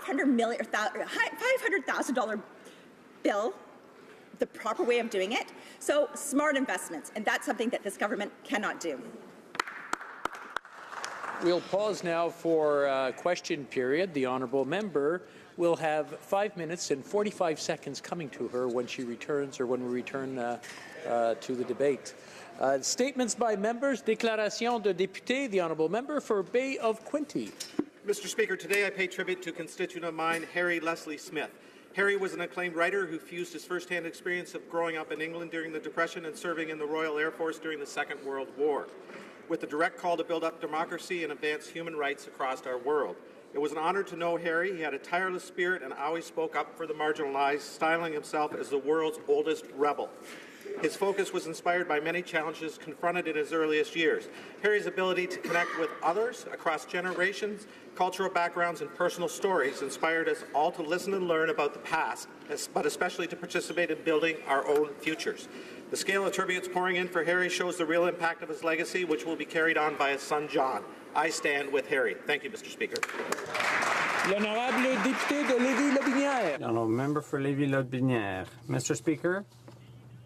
$500,000 bill the proper way of doing it. So smart investments, and that's something that this government cannot do. We'll pause now for question period. The honourable member will have 5 minutes and 45 seconds coming to her when she returns, or when we return to the debate. Statements by members. Déclaration de député. The honourable member for Bay of Quinte. Mr. Speaker, today I pay tribute to a constituent of mine, Harry Leslie Smith. Harry was an acclaimed writer who fused his first-hand experience of growing up in England during the Depression and serving in the Royal Air Force during the Second World War, with the direct call to build up democracy and advance human rights across our world. It was an honor to know Harry. He had a tireless spirit and always spoke up for the marginalized, styling himself as the world's oldest rebel. His focus was inspired by many challenges confronted in his earliest years. Harry's ability to connect with others across generations, cultural backgrounds, and personal stories inspired us all to listen and learn about the past, but especially to participate in building our own futures. The scale of tributes pouring in for Harry shows the real impact of his legacy, which will be carried on by his son, John. I stand with Harry. Thank you, Mr. Speaker. L'honorable député de Lévis-Lotbinière. Honourable member for Lévis-Lotbinière. Mr. Speaker,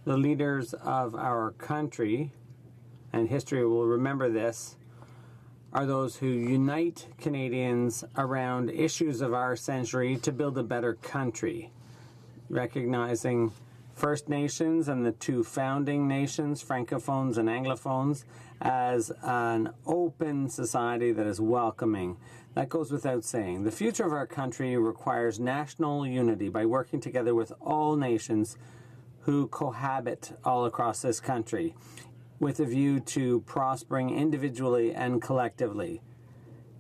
the leaders of our country, and history will remember this, are those who unite Canadians around issues of our century to build a better country, recognizing First Nations and the two founding nations, Francophones and Anglophones, as an open society that is welcoming. That goes without saying. The future of our country requires national unity by working together with all nations who cohabit all across this country, with a view to prospering individually and collectively.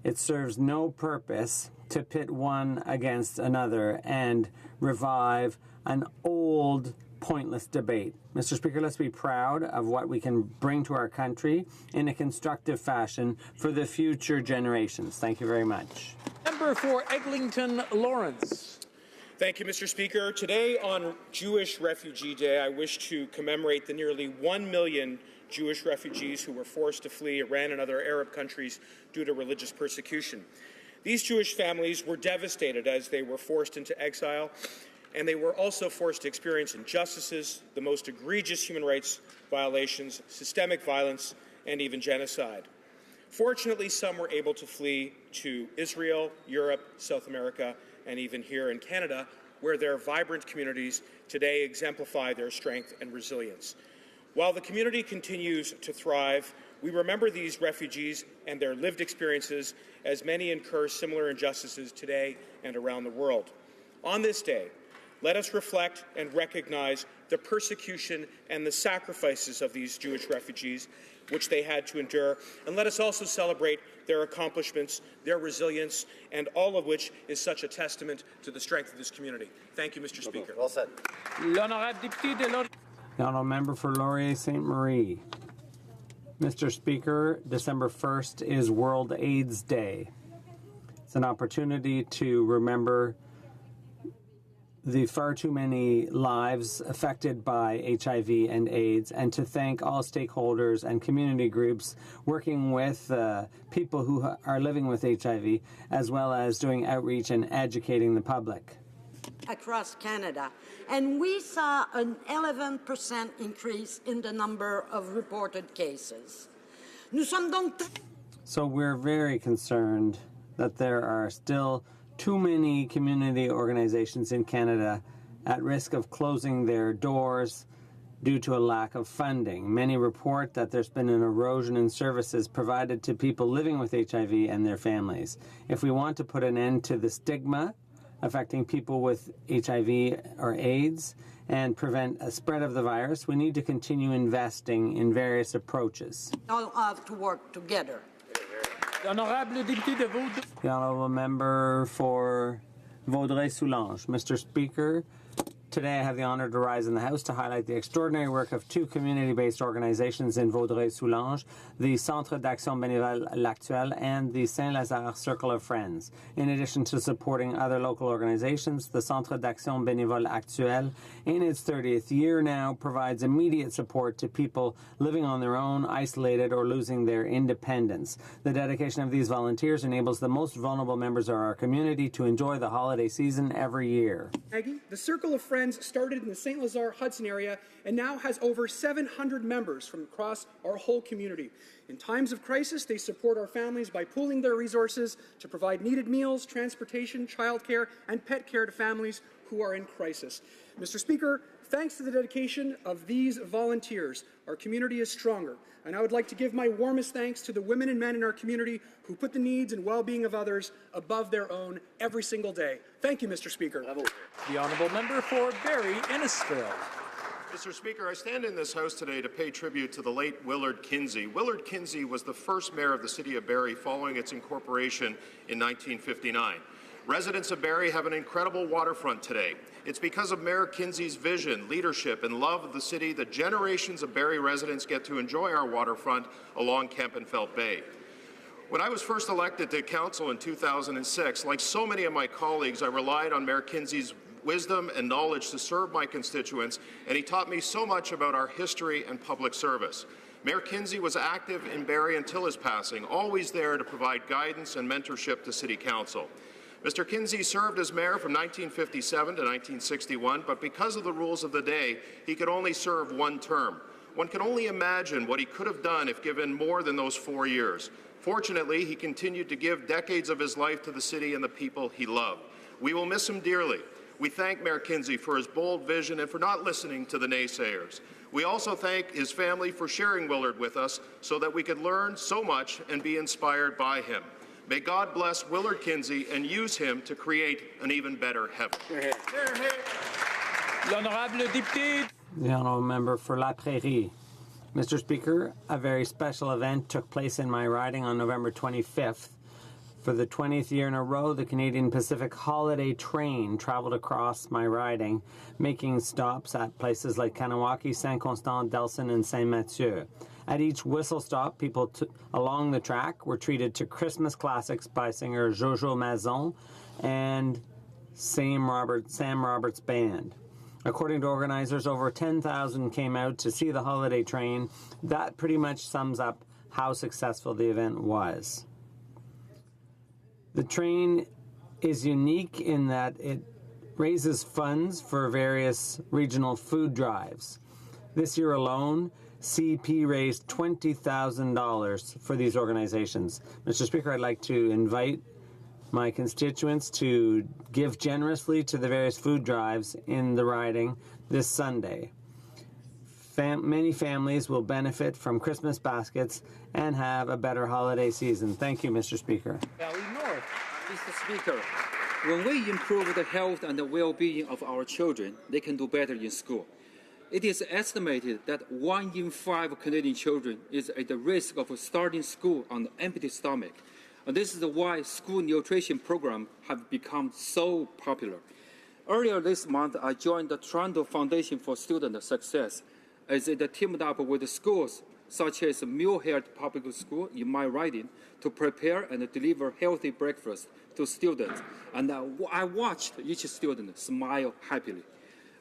It serves no purpose to pit one against another and revive an old, pointless debate. Mr. Speaker, let's be proud of what we can bring to our country in a constructive fashion for the future generations. Thank you very much. Member for Eglinton Lawrence. Thank you, Mr. Speaker. Today, on Jewish Refugee Day, I wish to commemorate the nearly 1 million Jewish refugees who were forced to flee Iran and other Arab countries due to religious persecution. These Jewish families were devastated as they were forced into exile, and they were also forced to experience injustices, the most egregious human rights violations, systemic violence, and even genocide. Fortunately, some were able to flee to Israel, Europe, South America, and even here in Canada, where their vibrant communities today exemplify their strength and resilience. While the community continues to thrive, we remember these refugees and their lived experiences, as many incur similar injustices today and around the world. On this day, let us reflect and recognize the persecution and the sacrifices of these Jewish refugees, which they had to endure, and let us also celebrate their accomplishments, their resilience, and all of which is such a testament to the strength of this community. Thank you, Mr. Speaker. Well said. L'honorable député de Laurier. The honourable member for Laurier Ste. Marie. Mr. Speaker, December 1st is World AIDS Day. It's an opportunity to remember the far too many lives affected by HIV and AIDS, and to thank all stakeholders and community groups working with people who are living with HIV, as well as doing outreach and educating the public. Across Canada, and we saw an 11% increase in the number of reported cases. So we're very concerned that there are still too many community organizations in Canada at risk of closing their doors due to a lack of funding. Many report that there's been an erosion in services provided to people living with HIV and their families. If we want to put an end to the stigma affecting people with HIV or AIDS and prevent a spread of the virus, we need to continue investing in various approaches. All have to work together. The honourable member for Vaudreuil-Soulanges. Mr. Speaker, Today I have the honor to rise in the House to highlight the extraordinary work of two community-based organizations in Vaudreuil-Soulanges, the Centre d'Action Bénévole L'Actuel and the Saint-Lazare Circle of Friends. In addition to supporting other local organizations, the Centre d'Action Bénévole Actuel, in its 30th year now, provides immediate support to people living on their own, isolated, or losing their independence. The dedication of these volunteers enables the most vulnerable members of our community to enjoy the holiday season every year. Maggie, the Circle of Friends started in the St. Lazare Hudson area and now has over 700 members from across our whole community. In times of crisis, they support our families by pooling their resources to provide needed meals, transportation, childcare, and pet care to families who are in crisis. Mr. Speaker, thanks to the dedication of these volunteers, our community is stronger. And I would like to give my warmest thanks to the women and men in our community who put the needs and well-being of others above their own every single day. Thank you, Mr. Speaker. The honourable member for Barrie Innisfil. Mr. Speaker, I stand in this House today to pay tribute to the late Willard Kinsey. Willard Kinsey was the first mayor of the city of Barrie following its incorporation in 1959. Residents of Barrie have an incredible waterfront today. It's because of Mayor Kinsey's vision, leadership, and love of the city that generations of Barrie residents get to enjoy our waterfront along Kempenfelt Bay. When I was first elected to council in 2006, like so many of my colleagues, I relied on Mayor Kinsey's wisdom and knowledge to serve my constituents, and he taught me so much about our history and public service. Mayor Kinsey was active in Barrie until his passing, always there to provide guidance and mentorship to City Council. Mr. Kinsey served as mayor from 1957 to 1961, but because of the rules of the day, he could only serve one term. One can only imagine what he could have done if given more than those 4 years. Fortunately, he continued to give decades of his life to the city and the people he loved. We will miss him dearly. We thank Mayor Kinsey for his bold vision and for not listening to the naysayers. We also thank his family for sharing Willard with us so that we could learn so much and be inspired by him. May God bless Willard Kinsey and use him to create an even better heaven. L'honorable député. The honourable member for La Prairie. Mr. Speaker, a very special event took place in my riding on November 25th. For the 20th year in a row, the Canadian Pacific Holiday Train traveled across my riding, making stops at places like Kanawaki, Saint-Constant, Delson, and Saint-Mathieu. At each whistle stop, people along the track were treated to Christmas classics by singer Jojo Mazon and Sam Roberts Band. According to organizers, over 10,000 came out to see the holiday train. That pretty much sums up how successful the event was. The train is unique in that it raises funds for various regional food drives. This year alone, CP raised $20,000 for these organizations. Mr. Speaker, I'd like to invite my constituents to give generously to the various food drives in the riding this Sunday. Many families will benefit from Christmas baskets and have a better holiday season. Thank you, Mr. Speaker. Valley North. Mr. Speaker, when we improve the health and the well-being of our children, they can do better in school. It is estimated that 1 in 5 Canadian children is at the risk of starting school on an empty stomach. And this is why school nutrition programs have become so popular. Earlier this month, I joined the Toronto Foundation for Student Success as it teamed up with schools such as Muirhead Public School in my riding to prepare and deliver healthy breakfast to students. And I watched each student smile happily.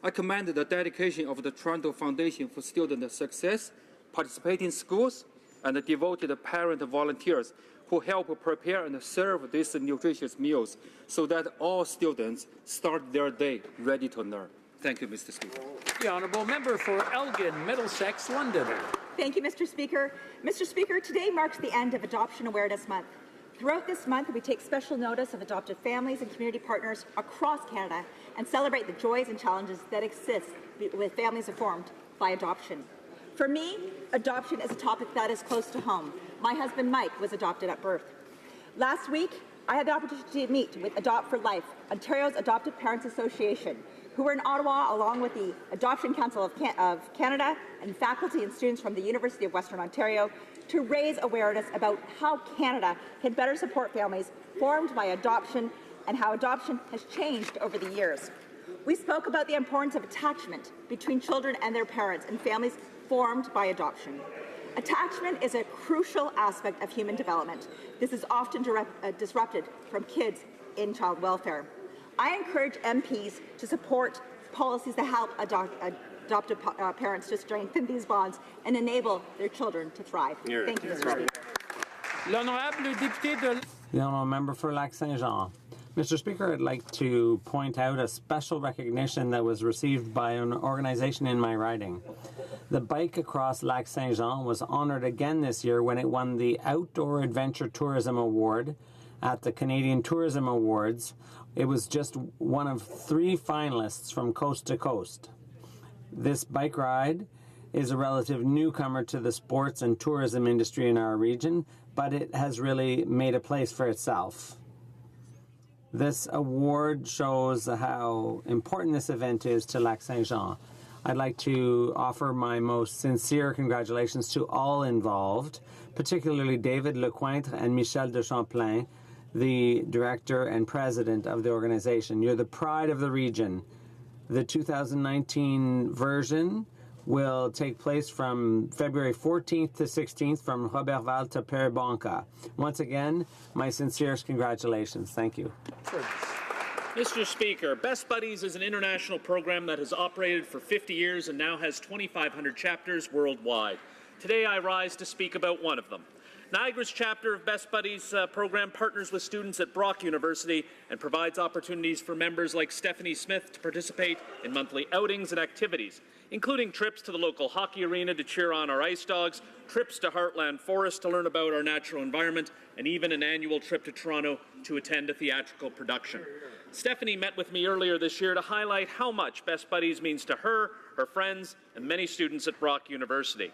I commend the dedication of the Toronto Foundation for Student Success, participating schools, and the devoted parent volunteers who help prepare and serve these nutritious meals so that all students start their day ready to learn. Thank you, Mr. Speaker. The honourable member for Elgin, Middlesex, London. Thank you, Mr. Speaker. Mr. Speaker, today marks the end of Adoption Awareness Month. Throughout this month, we take special notice of adopted families and community partners across Canada and celebrate the joys and challenges that exist with families formed by adoption. For me, adoption is a topic that is close to home. My husband, Mike, was adopted at birth. Last week, I had the opportunity to meet with Adopt for Life, Ontario's Adoptive Parents Association, who were in Ottawa along with the Adoption Council of Canada and faculty and students from the University of Western Ontario to raise awareness about how Canada can better support families formed by adoption and how adoption has changed over the years. We spoke about the importance of attachment between children and their parents and families formed by adoption. Attachment is a crucial aspect of human development. This is often disrupted from kids in child welfare. I encourage MPs to support policies that help adoptive parents to strengthen these bonds and enable their children to thrive. Thank you, Mr. Speaker. The honourable member for Lac Saint-Jean. Mr. Speaker, I'd like to point out a special recognition that was received by an organization in my riding. The Bike Across Lac Saint-Jean was honoured again this year when it won the Outdoor Adventure Tourism Award at the Canadian Tourism Awards. It was just one of 3 finalists from coast to coast. This bike ride is a relative newcomer to the sports and tourism industry in our region, but it has really made a place for itself. This award shows how important this event is to Lac Saint-Jean. I'd like to offer my most sincere congratulations to all involved, particularly David Lecointre and Michel de Champlain, the director and president of the organization. You're the pride of the region. The 2019 version will take place from February 14th to 16th from Robertval to Père-Banca. Once again, my sincerest congratulations. Thank you. Mr. Speaker, Best Buddies is an international program that has operated for 50 years and now has 2,500 chapters worldwide. Today I rise to speak about one of them. Niagara's chapter of Best Buddies program partners with students at Brock University and provides opportunities for members like Stephanie Smith to participate in monthly outings and activities, including trips to the local hockey arena to cheer on our Ice Dogs, trips to Heartland Forest to learn about our natural environment, and even an annual trip to Toronto to attend a theatrical production. Stephanie met with me earlier this year to highlight how much Best Buddies means to her, her friends, and many students at Brock University.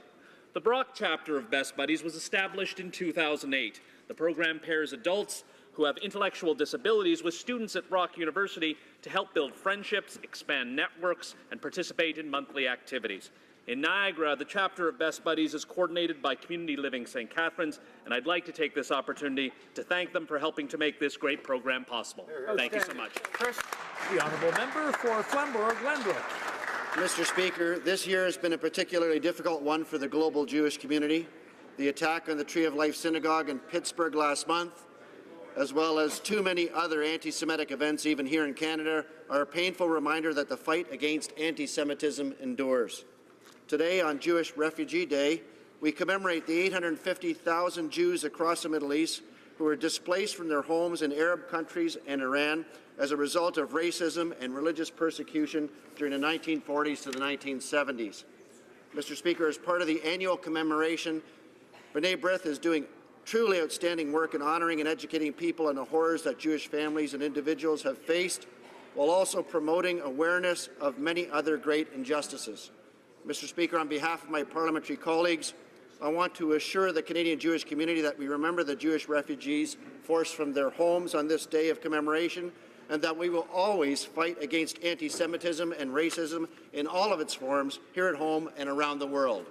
The Brock chapter of Best Buddies was established in 2008. The program pairs adults who have intellectual disabilities with students at Brock University to help build friendships, expand networks, and participate in monthly activities. In Niagara, the chapter of Best Buddies is coordinated by Community Living St. Catharines, and I'd like to take this opportunity to thank them for helping to make this great program possible. Thank you so much. The honourable member for Flamborough-Glenbrook. Mr. Speaker, this year has been a particularly difficult one for the global Jewish community. The attack on the Tree of Life Synagogue in Pittsburgh last month, as well as too many other anti-Semitic events even here in Canada, are a painful reminder that the fight against anti-Semitism endures. Today, on Jewish Refugee Day, we commemorate the 850,000 Jews across the Middle East who were displaced from their homes in Arab countries and Iran as a result of racism and religious persecution during the 1940s to the 1970s. Mr. Speaker, as part of the annual commemoration, B'nai B'rith is doing truly outstanding work in honoring and educating people on the horrors that Jewish families and individuals have faced, while also promoting awareness of many other great injustices. Mr. Speaker, on behalf of my parliamentary colleagues, I want to assure the Canadian Jewish community that we remember the Jewish refugees forced from their homes on this day of commemoration, and that we will always fight against anti-Semitism and racism in all of its forms here at home and around the world.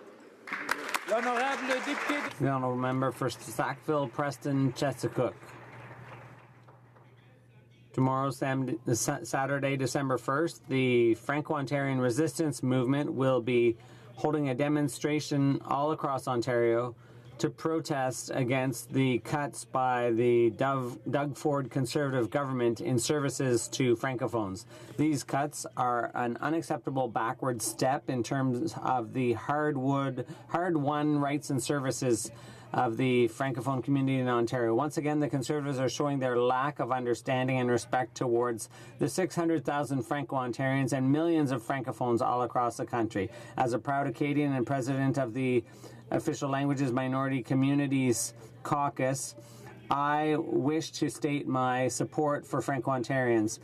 The honourable member for Sackville, Preston, Chesapeake. Tomorrow, Saturday, December 1st, the Franco-Ontarian Resistance Movement will be holding a demonstration all across Ontario to protest against the cuts by the Doug Ford Conservative government in services to Francophones. These cuts are an unacceptable backward step in terms of the hard-won rights and services of the Francophone community in Ontario. Once again, the Conservatives are showing their lack of understanding and respect towards the 600,000 Franco-Ontarians and millions of Francophones all across the country. As a proud Acadian and president of the Official Languages Minority Communities Caucus, I wish to state my support for Franco-Ontarians.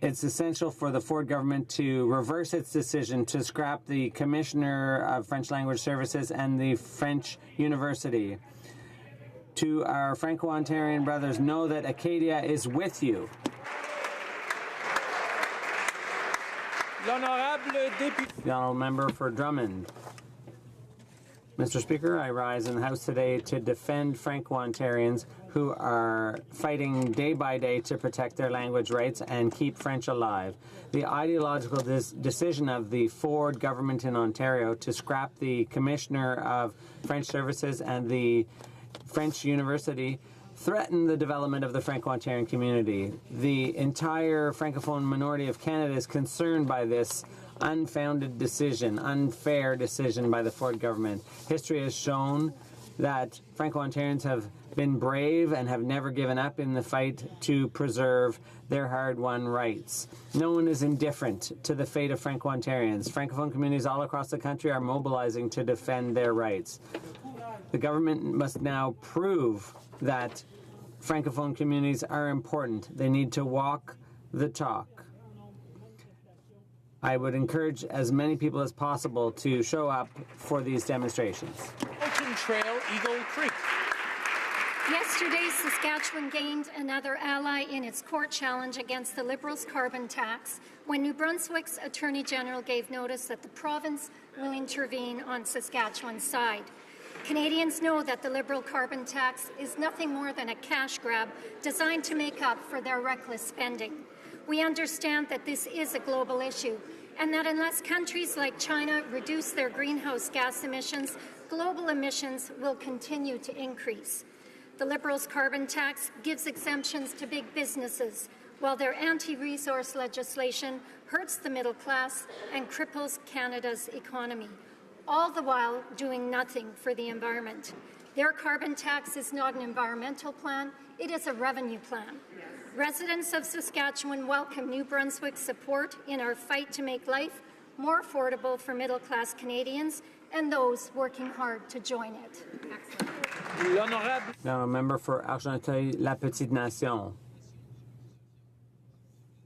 It's essential for the Ford government to reverse its decision to scrap the Commissioner of French Language Services and the French University. To our Franco-Ontarian brothers, know that Acadia is with you. The honourable The honourable member for Drummond. Mr. Speaker, I rise in the House today to defend Franco-Ontarians who are fighting day by day to protect their language rights and keep French alive. The ideological decision of the Ford government in Ontario to scrap the Commissioner of French Services and the French University threaten the development of the Franco-Ontarian community. The entire Francophone minority of Canada is concerned by this unfounded decision, unfair decision by the Ford government. History has shown that Franco-Ontarians have been brave and have never given up in the fight to preserve their hard-won rights. No one is indifferent to the fate of Franco-Ontarians. Francophone communities all across the country are mobilizing to defend their rights. The government must now prove that Francophone communities are important. They need to walk the talk. I would encourage as many people as possible to show up for these demonstrations. Ocean Trail, Eagle Creek. Yesterday, Saskatchewan gained another ally in its court challenge against the Liberals' carbon tax when New Brunswick's Attorney General gave notice that the province will intervene on Saskatchewan's side. Canadians know that the Liberal carbon tax is nothing more than a cash grab designed to make up for their reckless spending. We understand that this is a global issue and that unless countries like China reduce their greenhouse gas emissions, global emissions will continue to increase. The Liberals' carbon tax gives exemptions to big businesses, while their anti-resource legislation hurts the middle class and cripples Canada's economy, all the while doing nothing for the environment. Their carbon tax is not an environmental plan, it is a revenue plan. Residents of Saskatchewan welcome New Brunswick's support in our fight to make life more affordable for middle-class Canadians and those working hard to join it. Now, a member for Argenteuil-La Petite Nation.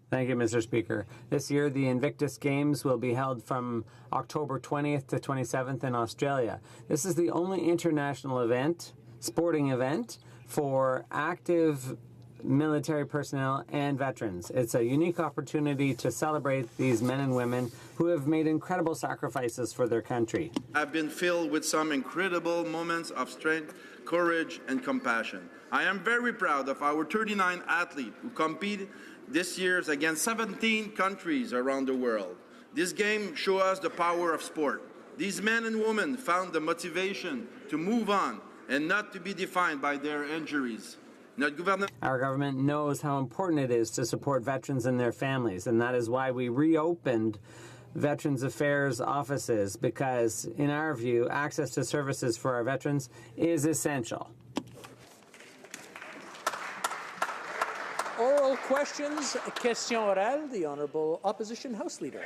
Thank you, Mr. Speaker. This year, the Invictus Games will be held from October 20th to 27th in Australia. This is the only international event, sporting event, for active military personnel and veterans. It's a unique opportunity to celebrate these men and women who have made incredible sacrifices for their country. I've been filled with some incredible moments of strength, courage, and compassion. I am very proud of our 39 athletes who competed this year against 17 countries around the world. This game shows us the power of sport. These men and women found the motivation to move on and not to be defined by their injuries. Our government knows how important it is to support veterans and their families, and that is why we reopened Veterans Affairs offices, because, in our view, access to services for our veterans is essential. Oral questions, question orale, the Honourable Opposition House Leader.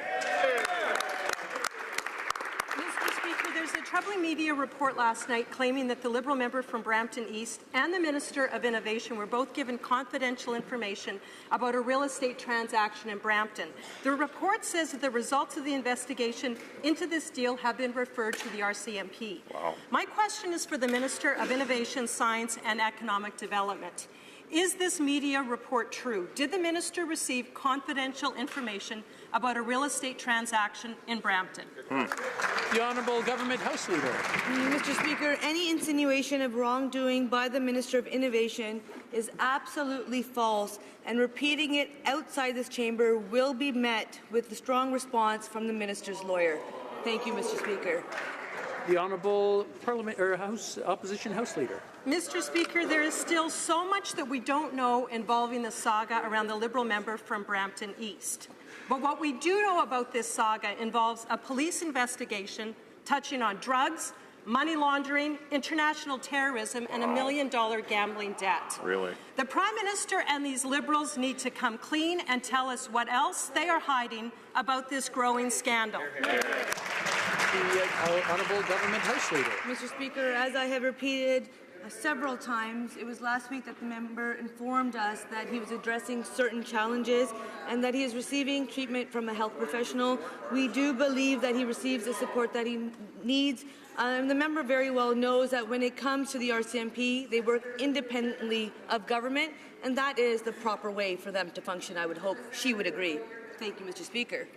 There's a troubling media report last night claiming that the Liberal member from Brampton East and the Minister of Innovation were both given confidential information about a real estate transaction in Brampton. The report says that the results of the investigation into this deal have been referred to the RCMP. Wow. My question is for the Minister of Innovation, Science and Economic Development. Is this media report true? Did the minister receive confidential information about a real estate transaction in Brampton? The Honourable Government House Leader. Mr. Speaker, any insinuation of wrongdoing by the Minister of Innovation is absolutely false, and repeating it outside this chamber will be met with a strong response from the minister's lawyer. Thank you, Mr. Speaker. The Honourable Opposition House Leader. Mr. Speaker, there is still so much that we don't know involving the saga around the Liberal member from Brampton East. But what we do know about this saga involves a police investigation touching on drugs, money laundering, international terrorism, and $1 million gambling debt. Really? The Prime Minister and these Liberals need to come clean and tell us what else they are hiding about this growing scandal. The Honourable Government House Leader. Mr. Speaker, as I have repeated several times, it was last week that the member informed us that he was addressing certain challenges and that he is receiving treatment from a health professional. We do believe that he receives the support that he needs. The member very well knows that when it comes to the RCMP, they work independently of government, and that is the proper way for them to function. I would hope she would agree. Thank you, Mr. Speaker.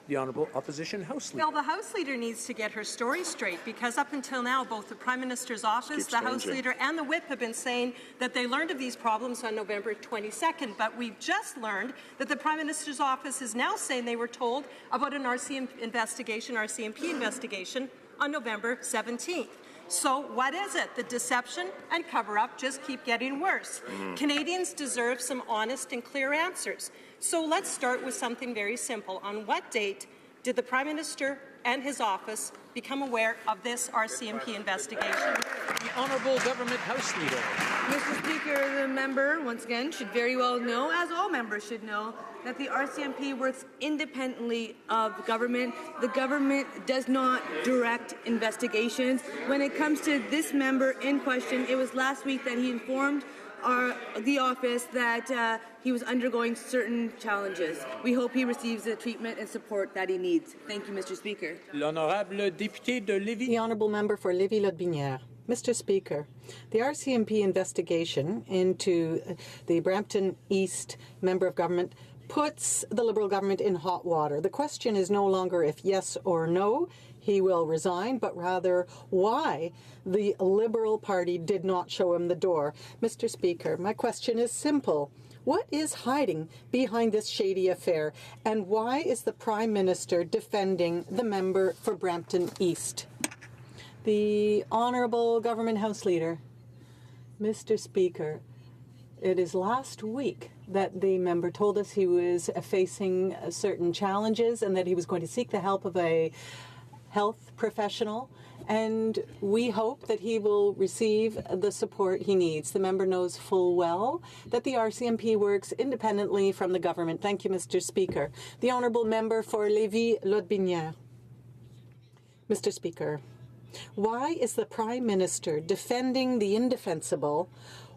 The Honourable Opposition House Leader. Well, the House Leader needs to get her story straight, because up until now, both the Prime Minister's office, the House Leader, and the Whip have been saying that they learned of these problems on November 22nd. But we've just learned that the Prime Minister's office is now saying they were told about an RCMP investigation on November 17th. So what is it? The deception and cover-up just keep getting worse. Canadians deserve some honest and clear answers. So let's start with something very simple. On what date did the Prime Minister and his office become aware of this RCMP investigation? The Honourable Government House Leader. Mr. Speaker, the member, once again, should very well know, as all members should know, that the RCMP works independently of the government. The government does not direct investigations. When it comes to this member in question, it was last week that he informed the office that he was undergoing certain challenges. We hope he receives the treatment and support that he needs. Thank you, Mr. Speaker. L'Honorable Député de Lévis. The Honourable Member for Lévis-Lotbinière. Mr. Speaker, the RCMP investigation into the Brampton East Member of Government puts the Liberal government in hot water. The question is no longer if yes or no he will resign, but rather why the Liberal Party did not show him the door. Mr. Speaker, my question is simple. What is hiding behind this shady affair, and why is the Prime Minister defending the member for Brampton East? The Honourable Government House Leader. Mr. Speaker, it is last week that the member told us he was facing certain challenges and that he was going to seek the help of a health professional, and we hope that he will receive the support he needs. The member knows full well that the RCMP works independently from the government. Thank you, Mr. Speaker. The Honourable Member for Lévis-Lotbinière. Mr. Speaker, why is the Prime Minister defending the indefensible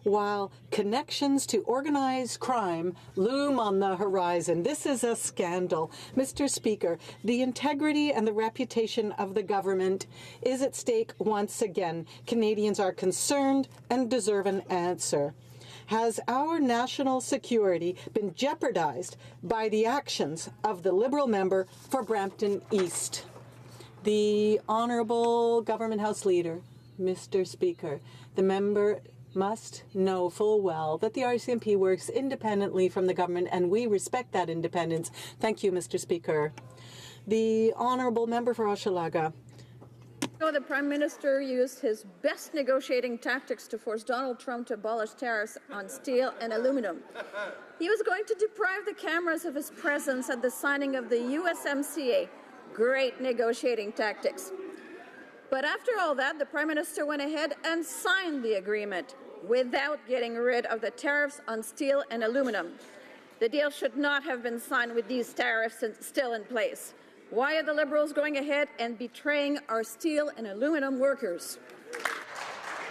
while connections to organized crime loom on the horizon? This is a scandal. Mr. Speaker, the integrity and the reputation of the government is at stake once again. Canadians are concerned and deserve an answer. Has our national security been jeopardized by the actions of the Liberal member for Brampton East? The Honourable Government House Leader. Mr. Speaker, the member must know full well that the RCMP works independently from the government, and we respect that independence. Thank you, Mr. Speaker. The Honourable Member for Hochelaga. So the Prime Minister used his best negotiating tactics to force Donald Trump to abolish tariffs on steel and aluminum. He was going to deprive the cameras of his presence at the signing of the USMCA. Great negotiating tactics. But after all that, the Prime Minister went ahead and signed the agreement without getting rid of the tariffs on steel and aluminum. The deal should not have been signed with these tariffs still in place. Why are the Liberals going ahead and betraying our steel and aluminum workers?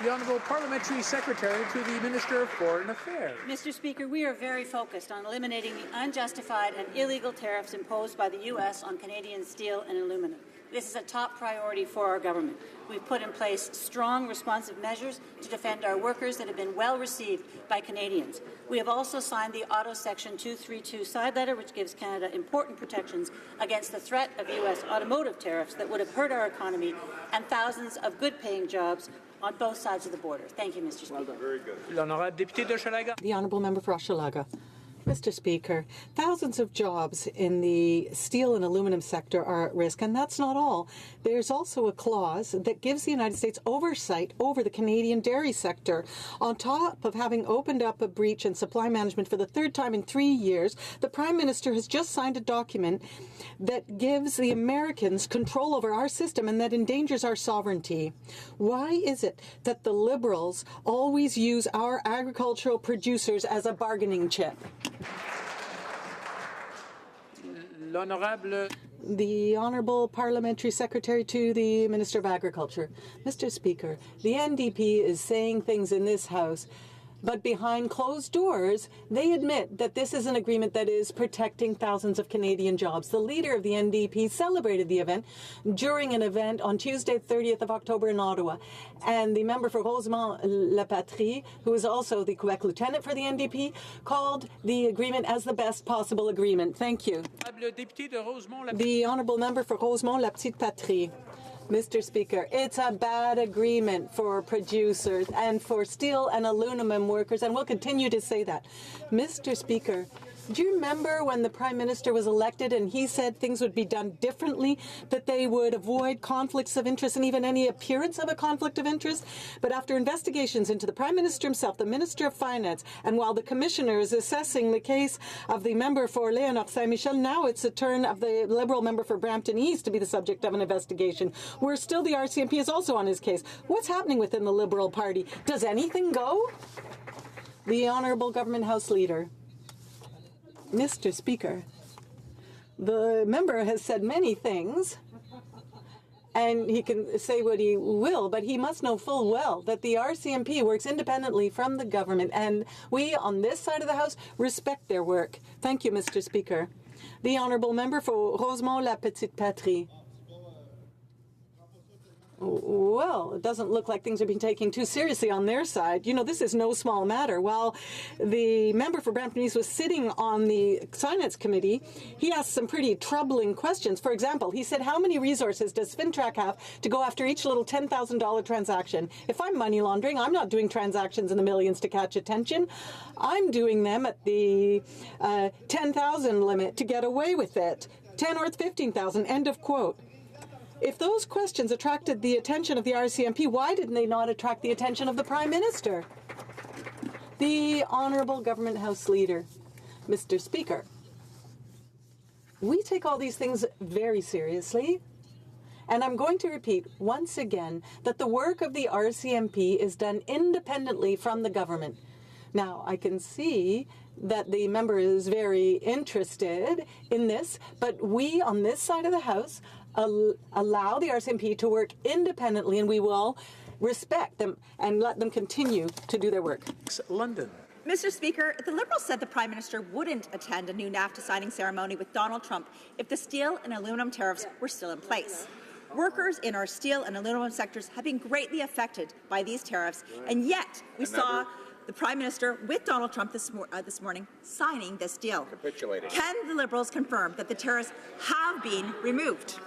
The Honourable Parliamentary Secretary to the Minister of Foreign Affairs. Mr. Speaker, we are very focused on eliminating the unjustified and illegal tariffs imposed by the U.S. on Canadian steel and aluminum. This is a top priority for our government. We've put in place strong, responsive measures to defend our workers that have been well received by Canadians. We have also signed the Auto Section 232 side letter, which gives Canada important protections against the threat of U.S. automotive tariffs that would have hurt our economy and thousands of good-paying jobs on both sides of the border. Thank you, Mr. Speaker. Well done. Very good. L'Honorable Député de Hochelaga. The Honourable Member for Hochelaga. Mr. Speaker, thousands of jobs in the steel and aluminum sector are at risk, and that's not all. There's also a clause that gives the United States oversight over the Canadian dairy sector. On top of having opened up a breach in supply management for the third time in 3 years, the Prime Minister has just signed a document that gives the Americans control over our system and that endangers our sovereignty. Why is it that the Liberals always use our agricultural producers as a bargaining chip? The Honourable Parliamentary Secretary to the Minister of Agriculture. Mr. Speaker, the NDP is saying things in this House But behind closed doors, they admit that this is an agreement that is protecting thousands of Canadian jobs. The leader of the NDP celebrated the event during an event on Tuesday, 30th of October in Ottawa. And the member for Rosemont-la-Patrie, who is also the Quebec lieutenant for the NDP, called the agreement as the best possible agreement. Thank you. The honourable member for Rosemont-la-Petite-Patrie. Mr. Speaker, it's a bad agreement for producers and for steel and aluminum workers, and we'll continue to say that. Mr. Speaker, do you remember when the Prime Minister was elected and he said things would be done differently, that they would avoid conflicts of interest and even any appearance of a conflict of interest? But after investigations into the Prime Minister himself, the Minister of Finance, and while the Commissioner is assessing the case of the member for Léonard Saint-Michel, now it's the turn of the Liberal member for Brampton East to be the subject of an investigation, where still the RCMP is also on his case. What's happening within the Liberal Party? Does anything go? The Honourable Government House Leader. Mr. Speaker, the member has said many things, and he can say what he will, but he must know full well that the RCMP works independently from the government, and we on this side of the House respect their work. Thank you, Mr. Speaker. The honourable member for Rosemont-la-Petite-Patrie. Well, it doesn't look like things are being taken too seriously on their side. You know, this is no small matter. While the member for Brampton East was sitting on the Finance Committee, he asked some pretty troubling questions. For example, he said, how many resources does FinTrack have to go after each little $10,000 transaction? If I'm money laundering, I'm not doing transactions in the millions to catch attention. I'm doing them at the 10,000 limit to get away with it. 10 or 15,000, end of quote. If those questions attracted the attention of the RCMP, why didn't they not attract the attention of the Prime Minister? The Honourable Government House Leader. Mr. Speaker, we take all these things very seriously, and I'm going to repeat once again that the work of the RCMP is done independently from the government. Now, I can see that the member is very interested in this, but we on this side of the House allow the RCMP to work independently, and we will respect them and let them continue to do their work. London. Mr. Speaker, the Liberals said the Prime Minister wouldn't attend a new NAFTA signing ceremony with Donald Trump if the steel and aluminum tariffs were still in place. Workers in our steel and aluminum sectors have been greatly affected by these tariffs, and yet we saw the Prime Minister with Donald Trump this morning signing this deal. Can the Liberals confirm that the tariffs have been removed?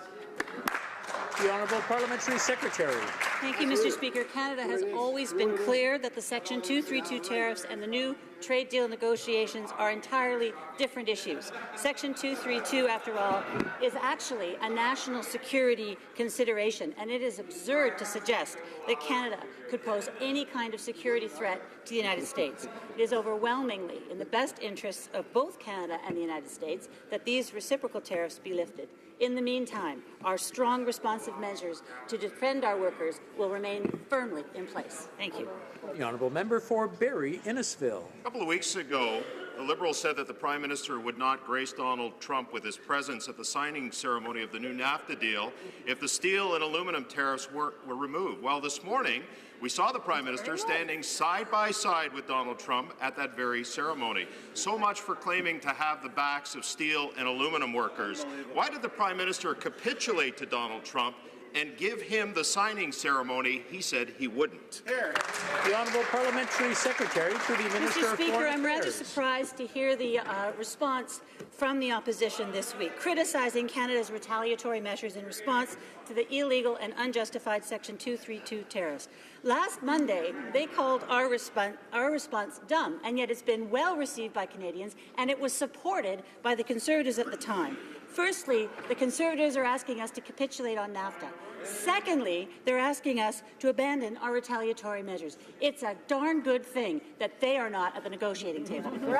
The Honourable Parliamentary Secretary. Thank you, Mr. Speaker. Canada has always been clear that the Section 232 tariffs and the new trade deal negotiations are entirely different issues. Section 232, after all, is actually a national security consideration, and it is absurd to suggest that Canada could pose any kind of security threat to the United States. It is overwhelmingly in the best interests of both Canada and the United States that these reciprocal tariffs be lifted. In the meantime, our strong responsive measures to defend our workers will remain firmly in place. Thank you. The Honourable Member for Barrie Innisfil. A couple of weeks ago, the Liberals said that the Prime Minister would not grace Donald Trump with his presence at the signing ceremony of the new NAFTA deal if the steel and aluminum tariffs were removed. Well, this morning, we saw the Prime Minister standing side by side with Donald Trump at that very ceremony. So much for claiming to have the backs of steel and aluminum workers. Why did the Prime Minister capitulate to Donald Trump and give him the signing ceremony he said he wouldn't? The Honourable Parliamentary Secretary to the Minister Mr. of Speaker, Foreign I'm rather Affairs. surprised to hear the response from the opposition this week, criticizing Canada's retaliatory measures in response to the illegal and unjustified Section 232 tariffs. Last Monday, they called our response dumb, and yet it's been well received by Canadians, and it was supported by the Conservatives at the time. Firstly, the Conservatives are asking us to capitulate on NAFTA. Secondly, they're asking us to abandon our retaliatory measures. It's a darn good thing that they are not at the negotiating table. The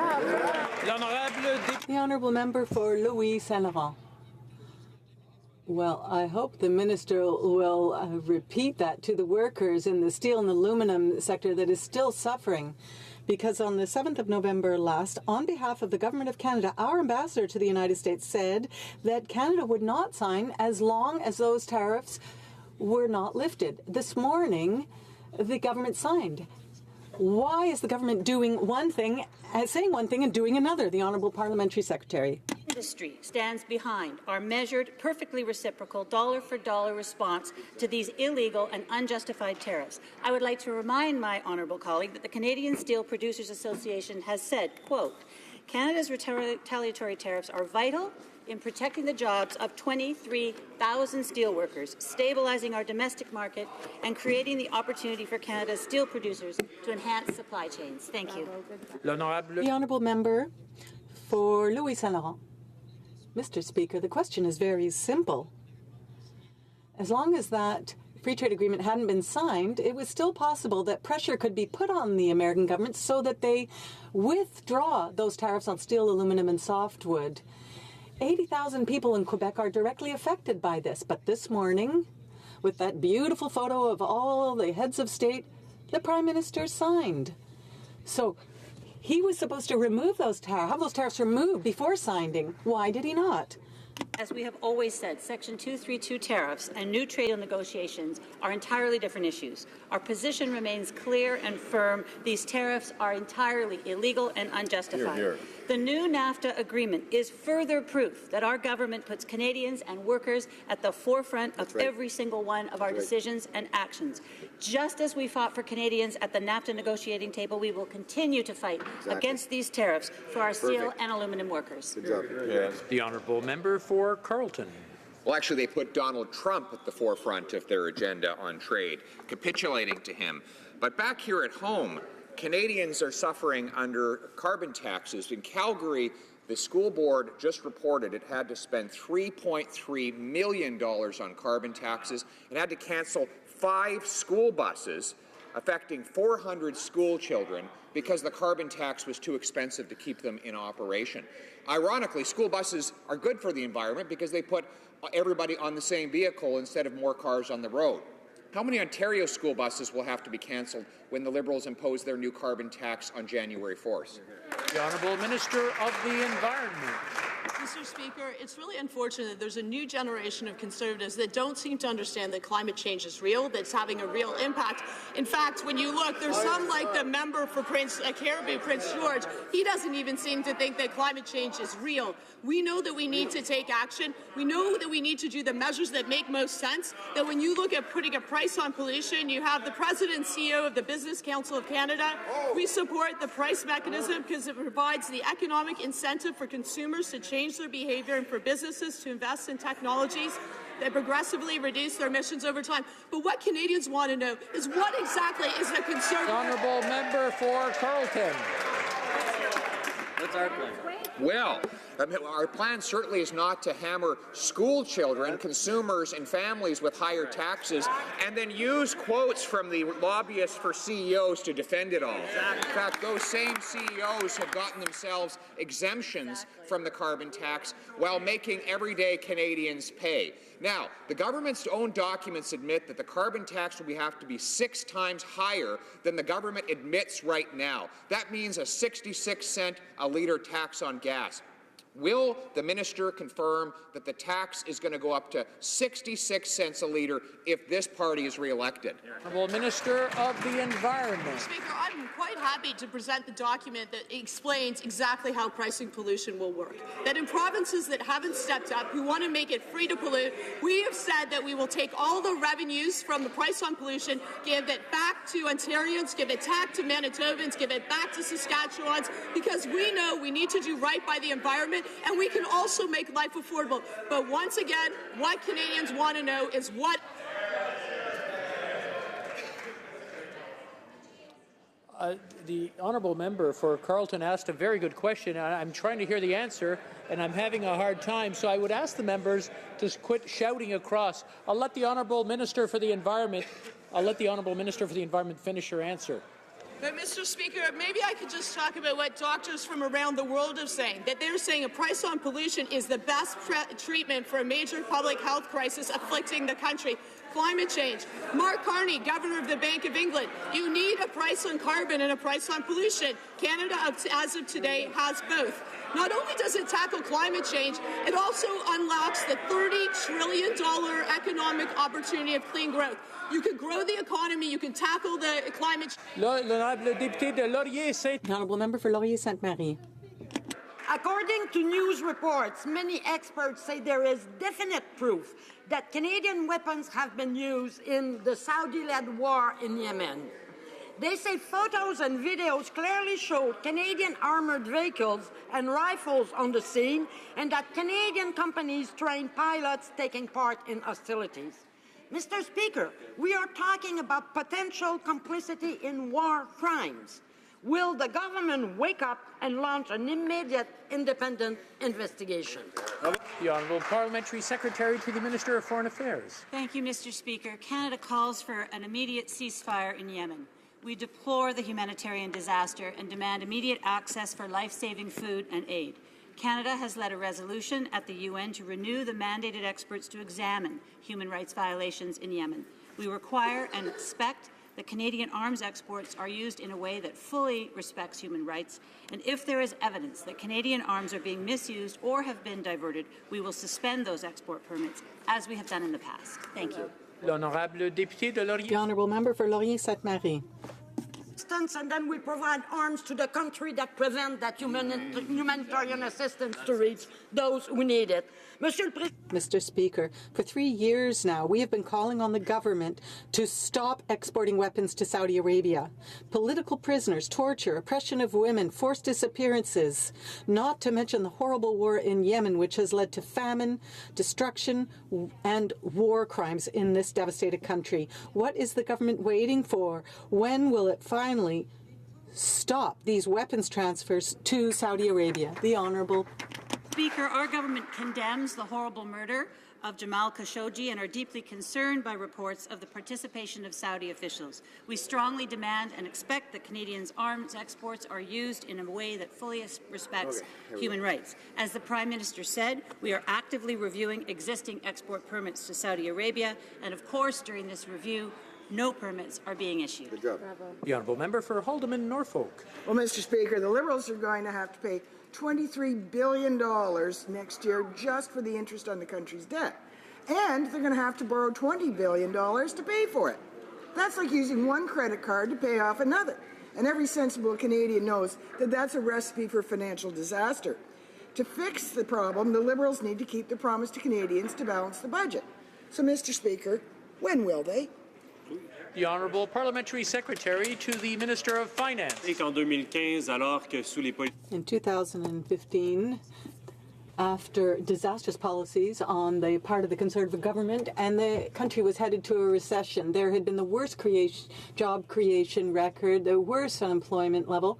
Honourable Member for Louis Saint-Laurent. Well, I hope the Minister will repeat that to the workers in the steel and aluminum sector that is still suffering. Because on the 7th of November last, on behalf of the Government of Canada, our ambassador to the United States said that Canada would not sign as long as those tariffs were not lifted. This morning, the government signed. Why is the government doing one thing, saying one thing and doing another? The Honourable Parliamentary Secretary. Industry stands behind our measured, perfectly reciprocal, dollar-for-dollar response to these illegal and unjustified tariffs. I would like to remind my honourable colleague that the Canadian Steel Producers Association has said, quote, Canada's retaliatory tariffs are vital in protecting the jobs of 23,000 steelworkers, stabilizing our domestic market, and creating the opportunity for Canada's steel producers to enhance supply chains. Thank you. The Honourable Member for Louis Saint Laurent. Mr. Speaker, the question is very simple. As long as that free trade agreement hadn't been signed, it was still possible that pressure could be put on the American government so that they withdraw those tariffs on steel, aluminum, and softwood. 80,000 people in Quebec are directly affected by this. But this morning, with that beautiful photo of all the heads of state, the Prime Minister signed. So he was supposed to remove those tariffs, have those tariffs removed before signing. Why did he not? As we have always said, Section 232 tariffs and new trade deal negotiations are entirely different issues. Our position remains clear and firm. These tariffs are entirely illegal and unjustified. Hear, hear. The new NAFTA agreement is further proof that our government puts Canadians and workers at the forefront of every single one of our decisions and actions. Just as we fought for Canadians at the NAFTA negotiating table, we will continue to fight against these tariffs for our steel and aluminum workers. Good job. Yes. The honourable member for Carleton. Well, actually, they put Donald Trump at the forefront of their agenda on trade, capitulating to him. But back here at home, Canadians are suffering under carbon taxes. In Calgary, the school board just reported it had to spend $3.3 million on carbon taxes and had to cancel 5 school buses, affecting 400 school children because the carbon tax was too expensive to keep them in operation. Ironically, school buses are good for the environment because they put everybody on the same vehicle instead of more cars on the road. How many Ontario school buses will have to be cancelled when the Liberals impose their new carbon tax on January 4th? The Honourable Minister of the Environment. Mr. Speaker, it's really unfortunate that there's a new generation of Conservatives that don't seem to understand that climate change is real, that's having a real impact. In fact, when you look, there's some like the member for Caribou, Prince George. He doesn't even seem to think that climate change is real. We know that we need to take action. We know that we need to do the measures that make most sense, that when you look at putting a price on pollution, you have the President and CEO of the Business Council of Canada. We support the price mechanism because it provides the economic incentive for consumers to change their behavior and for businesses to invest in technologies that progressively reduce their emissions over time. But what Canadians want to know is what exactly is the Conservative... Honourable member for Carleton. What's our plan? Well, our plan certainly is not to hammer school children, consumers, and families with higher taxes and then use quotes from the lobbyists for CEOs to defend it all. In fact, those same CEOs have gotten themselves exemptions from the carbon tax while making everyday Canadians pay. Now, the government's own documents admit that the carbon tax will have to be 6 times higher than the government admits right now. That means a 66-cent a litre tax on gas. Will the minister confirm that the tax is going to go up to 66 cents a litre if this party is re-elected? Honourable Minister of the Environment. Speaker, I'm quite happy to present the document that explains exactly how pricing pollution will work. That in provinces that haven't stepped up, who want to make it free to pollute, we have said that we will take all the revenues from the price on pollution, give it back to Ontarians, give it back to Manitobans, give it back to Saskatchewans, because we know we need to do right by the environment, and we can also make life affordable. But once again, what Canadians want to know is what... The honourable member for Carleton asked a very good question. I'm trying to hear the answer, and I'm having a hard time. So I would ask the members to quit shouting across. I'll let the honourable minister for the environment. Finish her answer. But, Mr. Speaker, maybe I could just talk about what doctors from around the world are saying, that they're saying a price on pollution is the best treatment for a major public health crisis afflicting the country. climate change. Mark Carney, Governor of the Bank of England, you need a price on carbon and a price on pollution. Canada, as of today, has both. Not only does it tackle climate change, it also unlocks the $30 trillion economic opportunity of clean growth. You can grow the economy, you can tackle the climate change. L'honorable député de Laurier-Saint. The honourable member for Laurier-Sainte-Marie. According to news reports, many experts say there is definite proof that Canadian weapons have been used in the Saudi-led war in Yemen. They say photos and videos clearly show Canadian armored vehicles and rifles on the scene, and that Canadian companies train pilots taking part in hostilities. Mr. Speaker, we are talking about potential complicity in war crimes. Will the government wake up and launch an immediate independent investigation? The Honourable Parliamentary Secretary to the Minister of Foreign Affairs. Thank you, Mr. Speaker. Canada calls for an immediate ceasefire in Yemen. We deplore the humanitarian disaster and demand immediate access for life-saving food and aid. Canada has led a resolution at the UN to renew the mandated experts to examine human rights violations in Yemen. We require and expect that Canadian arms exports are used in a way that fully respects human rights, and if there is evidence that Canadian arms are being misused or have been diverted, we will suspend those export permits, as we have done in the past. Thank you. L'honorable député de Laurier. The honourable member for Laurier-Sainte-Marie. And then we provide arms to the country that prevent that humanitarian assistance to reach those who need it. Mr. Speaker, for 3 years now, we have been calling on the government to stop exporting weapons to Saudi Arabia. Political prisoners, torture, oppression of women, forced disappearances, not to mention the horrible war in Yemen, which has led to famine, destruction, and war crimes in this devastated country. What is the government waiting for? When will it finally stop these weapons transfers to Saudi Arabia? The Honourable. Speaker, our government condemns the horrible murder of Jamal Khashoggi and are deeply concerned by reports of the participation of Saudi officials. We strongly demand and expect that Canadians' arms exports are used in a way that fully respects human rights. As the Prime Minister said, we are actively reviewing existing export permits to Saudi Arabia, and of course, during this review, no permits are being issued. The honourable member for Haldimand, Norfolk. Well, Mr. Speaker, the Liberals are going to have to pay $23 billion next year just for the interest on the country's debt. And they're going to have to borrow $20 billion to pay for it. That's like using one credit card to pay off another. And every sensible Canadian knows that that's a recipe for financial disaster. To fix the problem, the Liberals need to keep their promise to Canadians to balance the budget. So, Mr. Speaker, when will they? The Honourable Parliamentary Secretary to the Minister of Finance. In 2015, after disastrous policies on the part of the Conservative government, and the country was headed to a recession, there had been the worst job creation record, the worst unemployment level.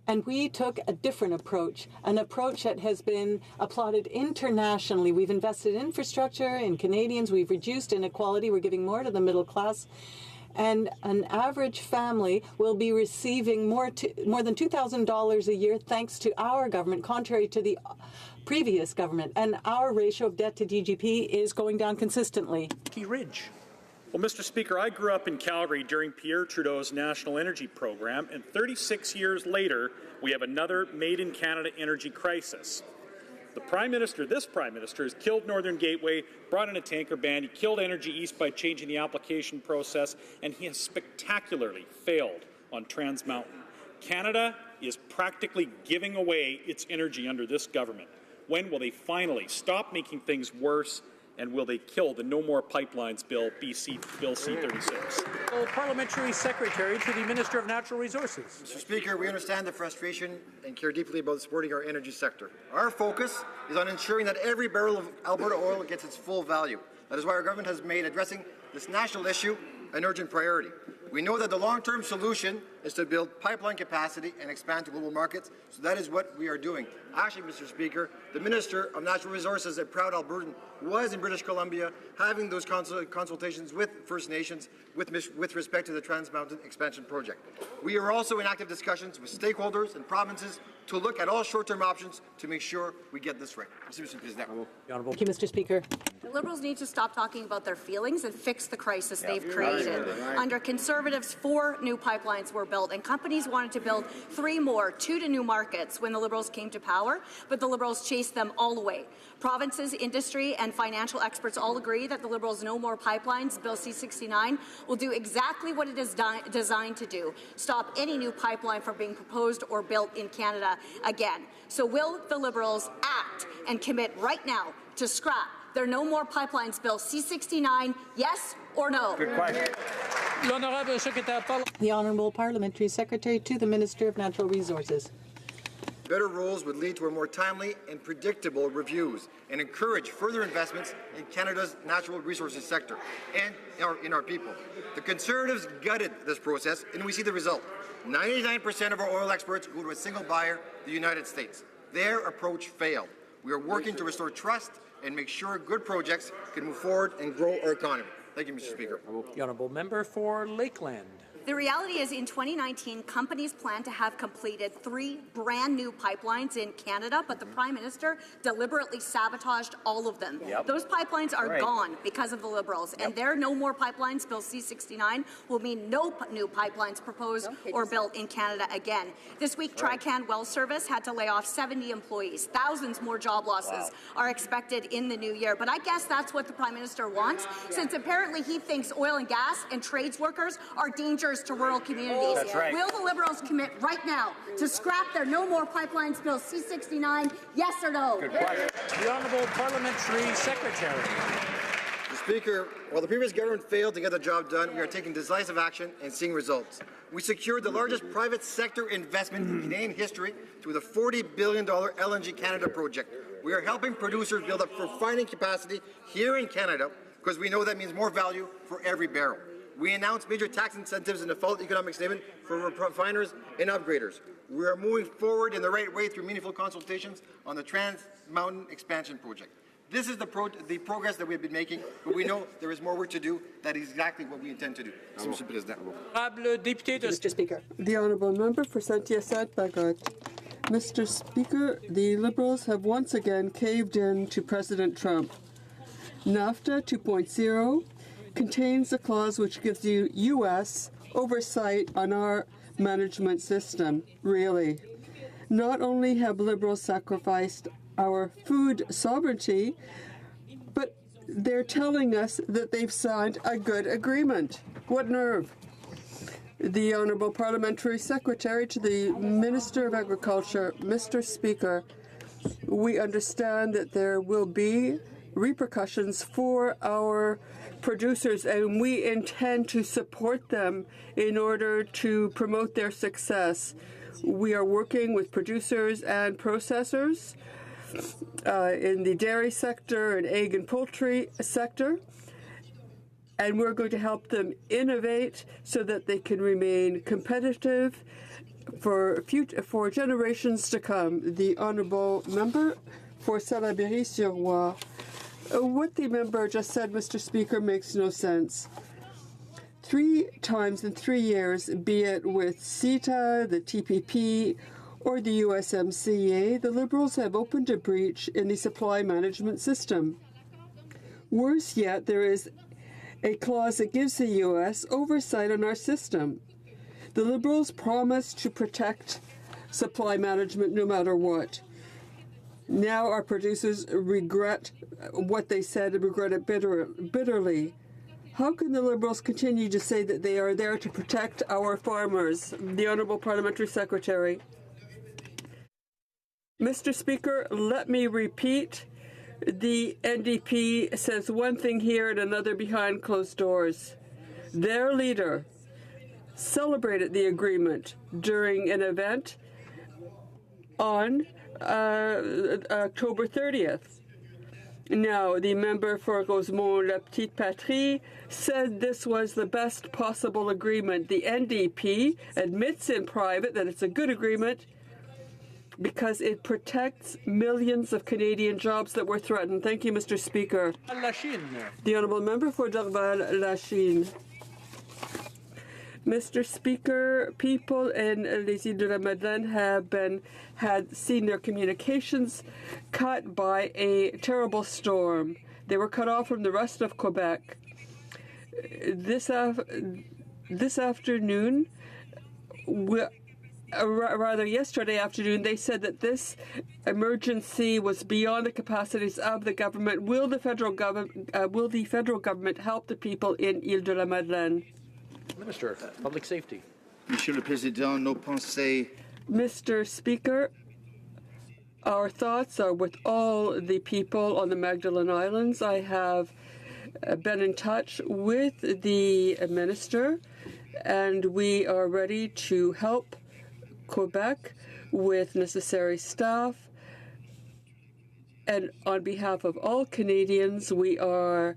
And we took a different approach, an approach that has been applauded internationally. We've invested in infrastructure, in Canadians, we've reduced inequality, we're giving more to the middle class. And an average family will be receiving more than $2,000 a year thanks to our government, contrary to the previous government. And our ratio of debt to GDP is going down consistently. Key Ridge. Well, Mr. Speaker, I grew up in Calgary during Pierre Trudeau's National Energy Program, and 36 years later, we have another made-in-Canada energy crisis. This Prime Minister has killed Northern Gateway, brought in a tanker ban, he killed Energy East by changing the application process, and he has spectacularly failed on Trans Mountain. Canada is practically giving away its energy under this government. When will they finally stop making things worse? And will they kill the No More Pipelines Bill, Bill C-36? Parliamentary Secretary to the Minister of Natural Resources. Mr. Speaker, we understand the frustration and care deeply about supporting our energy sector. Our focus is on ensuring that every barrel of Alberta oil gets its full value. That is why our government has made addressing this national issue an urgent priority. We know that the long-term solution is to build pipeline capacity and expand to global markets. So that is what we are doing. Actually, Mr. Speaker, the Minister of Natural Resources, a proud Albertan, was in British Columbia having those consultations with First Nations with respect to the Trans Mountain Expansion Project. We are also in active discussions with stakeholders and provinces to look at all short-term options to make sure we get this right. Thank you, Mr. Speaker. The Liberals need to stop talking about their feelings and fix the crisis they've created. Under Conservatives, 4 new pipelines were built, and companies wanted to build 3 more, 2 to new markets when the Liberals came to power, but the Liberals chased them all away. Provinces, industry, and financial experts all agree that the Liberals' No More Pipelines, Bill C-69, will do exactly what it is designed to do, stop any new pipeline from being proposed or built in Canada again. So will the Liberals act and commit right now to scrap their No More Pipelines Bill C-69, yes or no? Good question. The Honourable Parliamentary Secretary to the Minister of Natural Resources. Better rules would lead to a more timely and predictable reviews and encourage further investments in Canada's natural resources sector and in our people. The Conservatives gutted this process, and we see the result. 99% of our oil exports go to a single buyer, the United States. Their approach failed. We are working to restore trust and make sure good projects can move forward and grow our economy. Thank you, Mr. Speaker. The Honourable Member for Lakeland. The reality is, in 2019, companies plan to have completed 3 brand new pipelines in Canada, but the Prime Minister deliberately sabotaged all of them. Those pipelines are gone because of the Liberals, and their No More Pipelines, Bill C-69, will mean no new pipelines proposed or built in Canada again. This week, Trican Well Service had to lay off 70 employees. Thousands more job losses are expected in the new year. But I guess that's what the Prime Minister wants, since apparently he thinks oil and gas and trades workers are dangerous to rural communities. That's right. Will the Liberals commit right now to scrap their No More Pipelines Bill C-69, yes or no? Good question. The Honourable Parliamentary Secretary. Mr. Speaker, while the previous government failed to get the job done, we are taking decisive action and seeing results. We secured the largest private sector investment in Canadian history through the $40 billion LNG Canada project. We are helping producers build up refining capacity here in Canada because we know that means more value for every barrel. We announced major tax incentives in the fall economic statement for refiners and upgraders. We are moving forward in the right way through meaningful consultations on the Trans Mountain Expansion Project. This is the progress that we have been making, but we know there is more work to do. That is exactly what we intend to do. Mr. Speaker. The Honourable Member for Saint-Hyacinthe-Bagot. Mr. Speaker, the Liberals have once again caved in to President Trump. NAFTA 2.0 contains a clause which gives the U.S. oversight on our management system, really. Not only have Liberals sacrificed our food sovereignty, but they're telling us that they've signed a good agreement. What nerve. The Honourable Parliamentary Secretary to the Minister of Agriculture. Mr. Speaker, we understand that there will be repercussions for our producers, and we intend to support them in order to promote their success. We are working with producers and processors in the dairy sector and egg and poultry sector, and we're going to help them innovate so that they can remain competitive for generations to come. The Honourable Member for Salaberry-sur-Loire. What the member just said, Mr. Speaker, makes no sense. 3 times in 3 years, be it with CETA, the TPP, or the USMCA, the Liberals have opened a breach in the supply management system. Worse yet, there is a clause that gives the U.S. oversight on our system. The Liberals promised to protect supply management no matter what. Now our producers regret what they said and regret it bitterly. How can the Liberals continue to say that they are there to protect our farmers? The Honourable Parliamentary Secretary. Mr. Speaker, let me repeat. The NDP says one thing here and another behind closed doors. Their leader celebrated the agreement during an event on October 30th. Now, the member for Rosemont-La Petite Patrie said this was the best possible agreement. The NDP admits in private that it's a good agreement because it protects millions of Canadian jobs that were threatened. Thank you, Mr. Speaker. The honourable member for Dorval-Lachine. Mr. Speaker, people in les Îles de la Madeleine had seen their communications cut by a terrible storm. They were cut off from the rest of Quebec. This afternoon, rather yesterday afternoon, they said that this emergency was beyond the capacities of the government. Will the federal government help the people in Île de la Madeleine? Minister, Public Safety. Monsieur le Président, nos pensées. Mr. Speaker, our thoughts are with all the people on the Magdalen Islands. I have been in touch with the minister, and we are ready to help Quebec with necessary staff. And on behalf of all Canadians, we are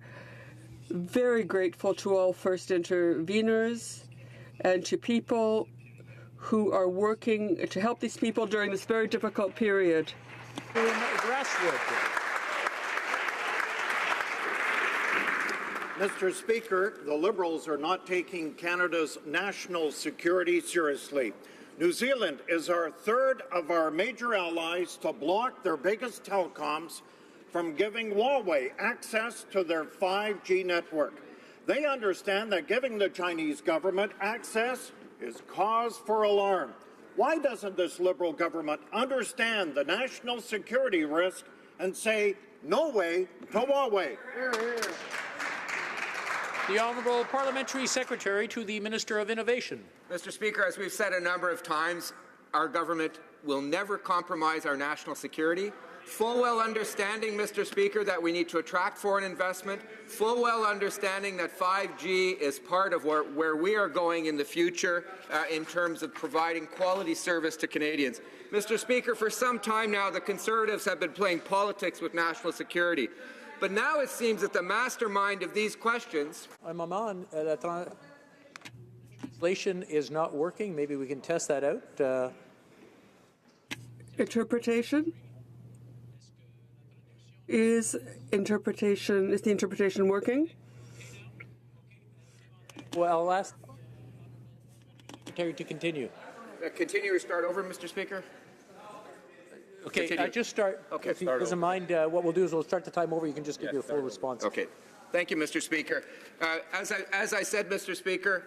very grateful to all first interveners and to people who are working to help these people during this very difficult period. Mr. Speaker, the Liberals are not taking Canada's national security seriously. New Zealand is our third of our major allies to block their biggest telecoms from giving Huawei access to their 5G network. They understand that giving the Chinese government access is cause for alarm. Why doesn't this Liberal government understand the national security risk and say no way to Huawei? The Honourable Parliamentary Secretary to the Minister of Innovation. Mr. Speaker, as we've said a number of times, our government will never compromise our national security. Full well understanding, Mr. Speaker, that we need to attract foreign investment, full well understanding that 5G is part of where we are going in the future in terms of providing quality service to Canadians. Mr. Speaker, for some time now, the Conservatives have been playing politics with national security. But now it seems that the mastermind of these questions... Translation is not working. Maybe we can test that out. Interpretation? Is the interpretation working? Well, I'll ask Secretary to continue. Continue or start over, Mr. Speaker? Okay, just start. Okay, if he doesn't mind, what we'll do is we'll start the time over. You can just give your full response. Okay. Thank you, Mr. Speaker. As I said, Mr. Speaker,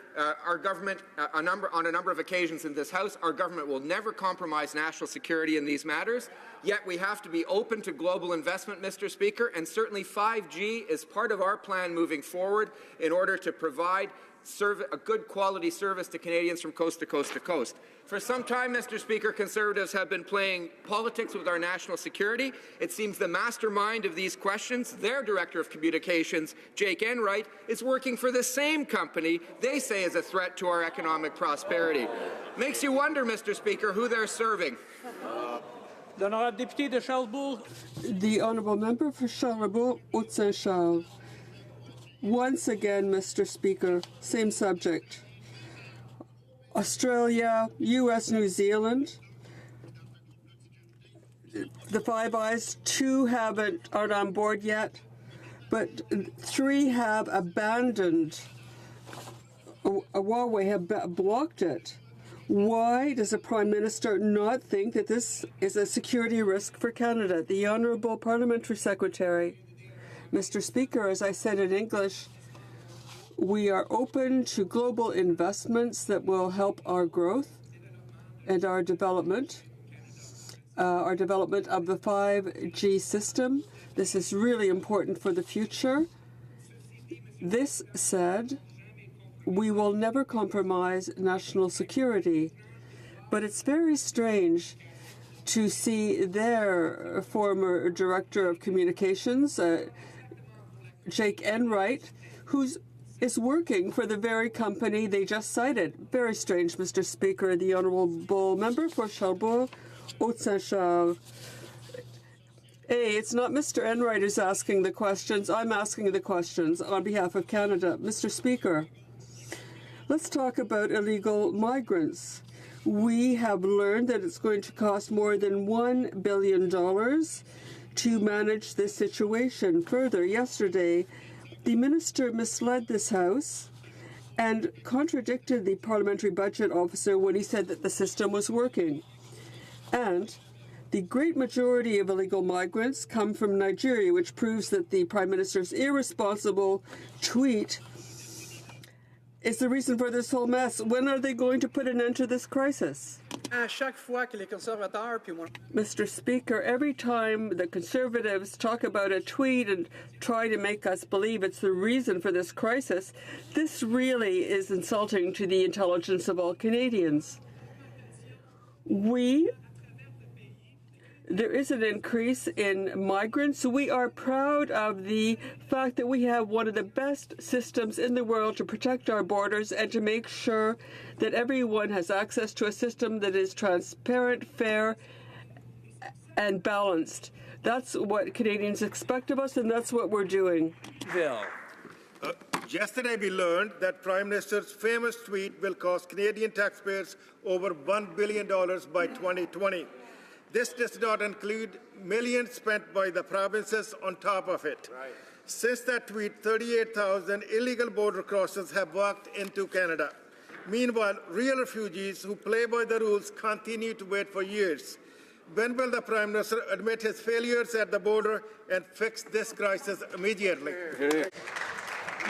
our government, on a number of occasions in this House, our government will never compromise national security in these matters. Yet we have to be open to global investment, Mr. Speaker, and certainly 5G is part of our plan moving forward in order to provide a good quality service to Canadians from coast to coast to coast. For some time, Mr. Speaker, Conservatives have been playing politics with our national security. It seems the mastermind of these questions, their Director of Communications, Jake Enright, is working for the same company they say is a threat to our economic prosperity. Makes you wonder, Mr. Speaker, who they're serving. The Honourable Member for Charlebourg, Haute-Saint-Charles. Once again, Mr. Speaker, same subject. Australia, US, New Zealand. The Five Eyes, 2 aren't on board yet, but 3 have abandoned. Huawei have blocked it. Why does the Prime Minister not think that this is a security risk for Canada? The Honourable Parliamentary Secretary. Mr. Speaker, as I said in English, we are open to global investments that will help our growth and our development of the 5G system. This is really important for the future. This said, we will never compromise national security, but it's very strange to see their former Director of Communications, Jake Enright, who is working for the very company they just cited. Very strange, Mr. Speaker. The Honourable Member for Charlebourg, Haute-Saint-Charles. It's not Mr. Enright who's asking the questions. I'm asking the questions on behalf of Canada. Mr. Speaker, let's talk about illegal migrants. We have learned that it's going to cost more than $1 billion to manage this situation. Further, yesterday, the minister misled this House and contradicted the parliamentary budget officer when he said that the system was working. And the great majority of illegal migrants come from Nigeria, which proves that the Prime Minister's irresponsible tweet is the reason for this whole mess. When are they going to put an end to this crisis? Mr. Speaker, every time the Conservatives talk about a tweet and try to make us believe it's the reason for this crisis, this really is insulting to the intelligence of all Canadians. There is an increase in migrants. We are proud of the fact that we have one of the best systems in the world to protect our borders and to make sure that everyone has access to a system that is transparent, fair, and balanced. That's what Canadians expect of us, and that's what we're doing. Bill. Yesterday we learned that Prime Minister's famous tweet will cost Canadian taxpayers over $1 billion by 2020. This does not include millions spent by the provinces on top of it. Right. Since that tweet, 38,000 illegal border crossers have walked into Canada. Meanwhile, real refugees who play by the rules continue to wait for years. When will the Prime Minister admit his failures at the border and fix this crisis immediately? The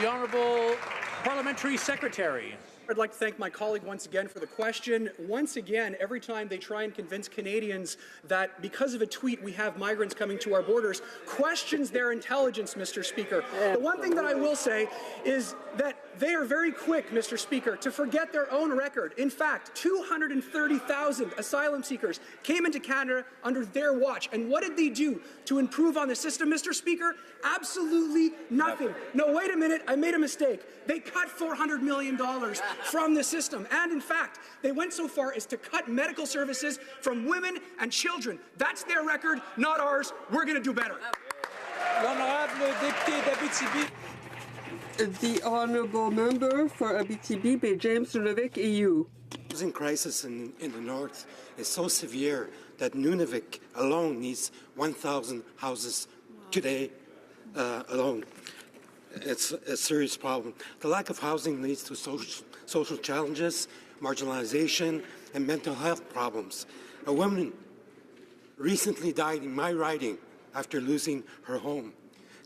Honourable Parliamentary Secretary. I'd like to thank my colleague once again for the question. Once again, every time they try and convince Canadians that because of a tweet we have migrants coming to our borders, questions their intelligence, Mr. Speaker. The one thing that I will say is that they are very quick, Mr. Speaker, to forget their own record. In fact, 230,000 asylum seekers came into Canada under their watch. And what did they do to improve on the system, Mr. Speaker? Absolutely nothing. No, wait a minute, I made a mistake. They cut $400 million from the system. And in fact, they went so far as to cut medical services from women and children. That's their record, not ours. We're going to do better. The Honourable Member for Abitibi, James Nunavik, EU. The housing crisis in the north is so severe that Nunavik alone needs 1,000 houses today alone. It's a serious problem. The lack of housing leads to social challenges, marginalization, and mental health problems. A woman recently died in my riding after losing her home.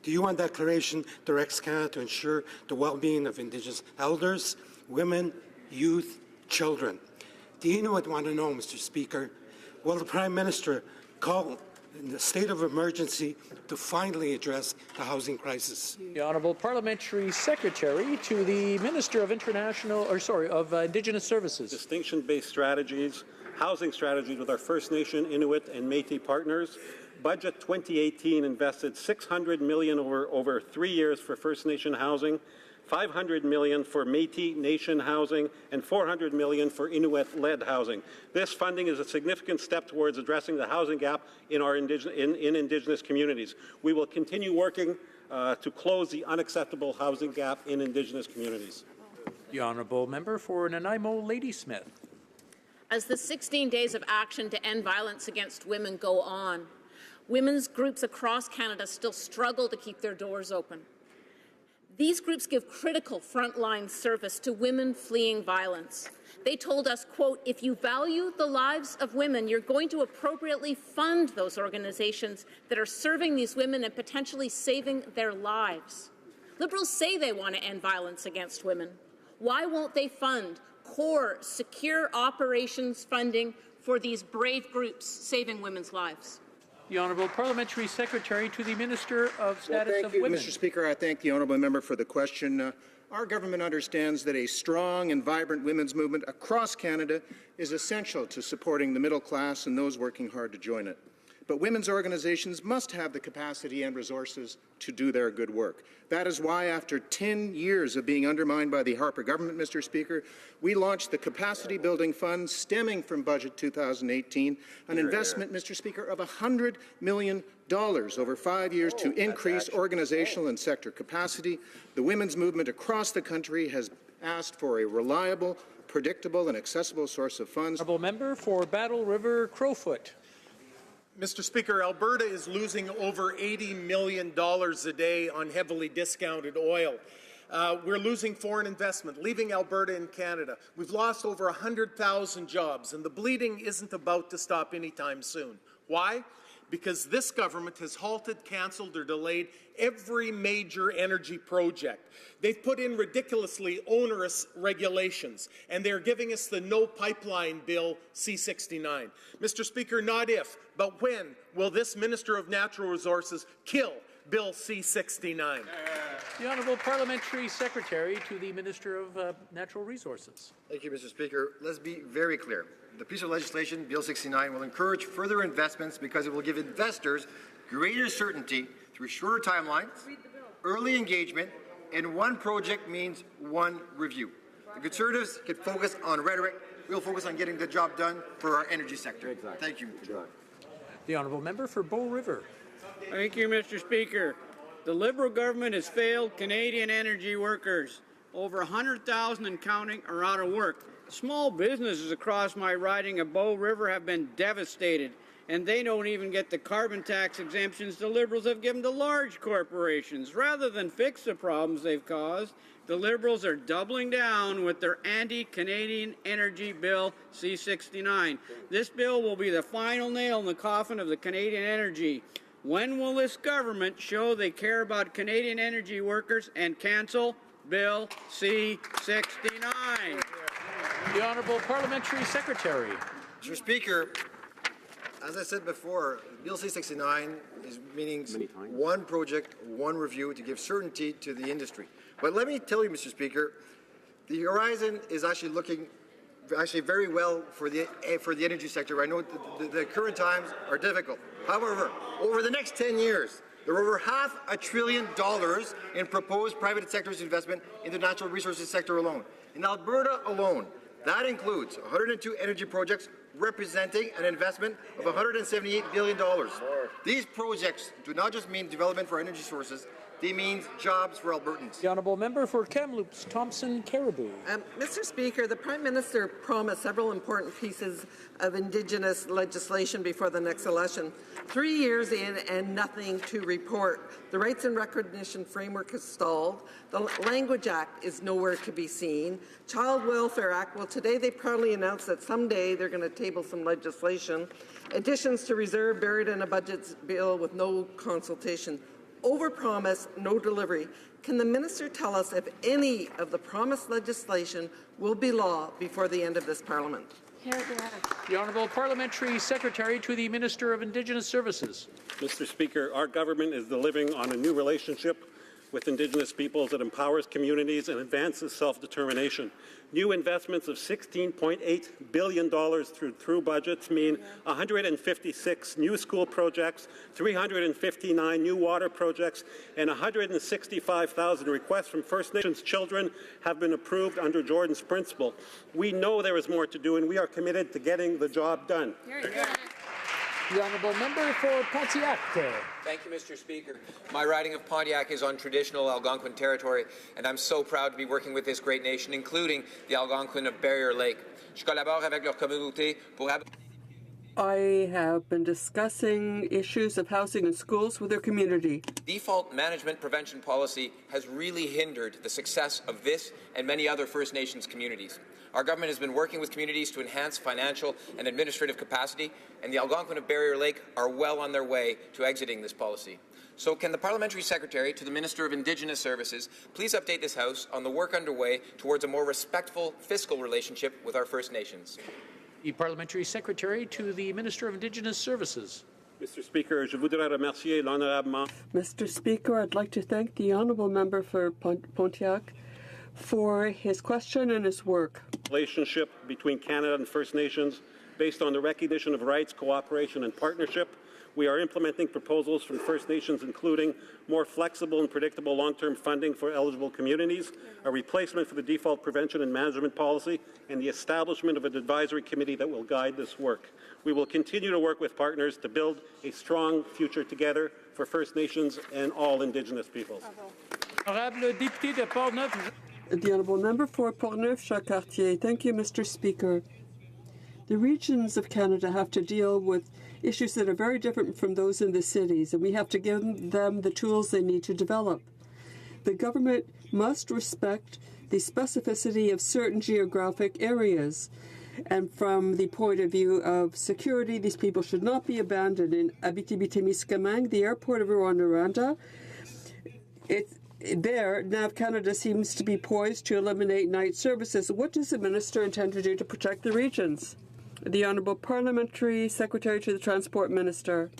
The UN Declaration directs Canada to ensure the well-being of Indigenous elders, women, youth, children. The Inuit want to know, Mr. Speaker, will the Prime Minister call in the state of emergency to finally address the housing crisis? The Honourable Parliamentary Secretary to the Minister of Indigenous Services. Distinction-based strategies, housing strategies with our First Nation, Inuit, and Métis partners. Budget 2018 invested $600 million over 3 years for First Nation housing, $500 million for Métis Nation housing, and $400 million for Inuit-led housing. This funding is a significant step towards addressing the housing gap in our Indigenous communities. We will continue working to close the unacceptable housing gap in Indigenous communities. The Honourable Member for Nanaimo, Ladysmith. As the 16 days of action to end violence against women go on, women's groups across Canada still struggle to keep their doors open. These groups give critical frontline service to women fleeing violence. They told us, quote, if you value the lives of women, you're going to appropriately fund those organizations that are serving these women and potentially saving their lives. Liberals say they want to end violence against women. Why won't they fund core, secure operations funding for these brave groups saving women's lives? The Honourable Parliamentary Secretary to the Minister of Status of Women. Mr. Speaker, I thank the Honourable Member for the question. Our government understands that a strong and vibrant women's movement across Canada is essential to supporting the middle class and those working hard to join it. but women's organizations must have the capacity and resources to do their good work. That is why, after 10 years of being undermined by the Harper government, Mr. Speaker, we launched the Capacity Building Fund stemming from Budget 2018, an investment, Mr. Speaker, of $100 million over 5 years to increase organizational and sector capacity. The women's movement across the country has asked for a reliable, predictable and accessible source of funds. Honourable member for Battle River Crowfoot. Mr. Speaker, Alberta is losing over $80 million a day on heavily discounted oil. We're losing foreign investment, leaving Alberta and Canada. We've lost over 100,000 jobs, and the bleeding isn't about to stop anytime soon. Why? Because this government has halted, cancelled, or delayed every major energy project. They've put in ridiculously onerous regulations, and they're giving us the No Pipeline Bill C-69. Mr. Speaker, not if, but when will this Minister of Natural Resources kill Bill C-69? The Honourable Parliamentary Secretary to the Minister of Natural Resources. Thank you, Mr. Speaker. Let's be very clear. The piece of legislation, Bill 69, will encourage further investments because it will give investors greater certainty through shorter timelines, early engagement, and one project means one review. The Conservatives can focus on rhetoric. We'll focus on getting the job done for our energy sector. Exactly. Thank you. The Honourable Member for Bow River. Thank you, Mr. Speaker. The Liberal government has failed Canadian energy workers. Over 100,000 and counting are out of work. Small businesses across my riding of Bow River have been devastated, and they don't even get the carbon tax exemptions the Liberals have given to large corporations. Rather than fix the problems they've caused, the Liberals are doubling down with their anti-Canadian energy bill C-69. This bill will be the final nail in the coffin of the Canadian energy. When will this government show they care about Canadian energy workers and cancel Bill C-69? The Honourable Parliamentary Secretary. Mr. Speaker, as I said before, Bill C-69 is meaning one project, one review to give certainty to the industry. But let me tell you, Mr. Speaker, the horizon is actually looking very well for the energy sector. I know the current times are difficult. However, over the next 10 years, there are over $500 billion in proposed private sector's investment in the natural resources sector alone. In Alberta alone, that includes 102 energy projects representing an investment of $178 billion. These projects do not just mean development for energy sources, they mean jobs for Albertans. The Honourable Member for Kamloops, Thompson Caribou. Mr. Speaker, the Prime Minister promised several important pieces of Indigenous legislation before the next election. 3 years in and nothing to report. The Rights and Recognition Framework is stalled. The Language Act is nowhere to be seen. Child Welfare Act, well, today they proudly announced that someday they're going to table some legislation. Additions to reserve buried in a budget bill with no consultation. Overpromise, no delivery. Can the minister tell us if any of the promised legislation will be law before the end of this Parliament? The Honourable Parliamentary Secretary to the Minister of Indigenous Services. Mr. Speaker, our government is delivering on a new relationship with Indigenous peoples that empowers communities and advances self-determination. New investments of $16.8 billion through budgets mean 156 new school projects, 359 new water projects, and 165,000 requests from First Nations children have been approved under Jordan's principle. We know there is more to do, and we are committed to getting the job done. The Honourable Member for Pontiac. Thank you, Mr. Speaker. My riding of Pontiac is on traditional Algonquin territory, and I'm so proud to be working with this great nation, including the Algonquin of Barrier Lake. Je collabore avec leur communauté pour I have been discussing issues of housing and schools with their community. Default management prevention policy has really hindered the success of this and many other First Nations communities. Our government has been working with communities to enhance financial and administrative capacity, and the Algonquin of Barrier Lake are well on their way to exiting this policy. So can the Parliamentary Secretary to the Minister of Indigenous Services please update this House on the work underway towards a more respectful fiscal relationship with our First Nations? The Parliamentary Secretary to the Minister of Indigenous Services. Mr. Speaker, je voudrais remercier l'honorable. Mr. Speaker, I'd like to thank the honourable member for Pontiac for his question and his work. Relationship between Canada and First Nations based on the recognition of rights, cooperation and partnership. We are implementing proposals from First Nations, including more flexible and predictable long-term funding for eligible communities, a replacement for the default prevention and management policy, and the establishment of an advisory committee that will guide this work. We will continue to work with partners to build a strong future together for First Nations and all Indigenous peoples. The Honourable Member for Portneuf-Jacques-Cartier. Thank you, Mr. Speaker. The regions of Canada have to deal with issues that are very different from those in the cities, and we have to give them the tools they need to develop. The government must respect the specificity of certain geographic areas, and from the point of view of security, these people should not be abandoned. In Abitibi-Témiscamingue, the airport of Rwanda, there, NAV Canada seems to be poised to eliminate night services. What does the minister intend to do to protect the regions? The Honourable Parliamentary Secretary to the Transport Minister.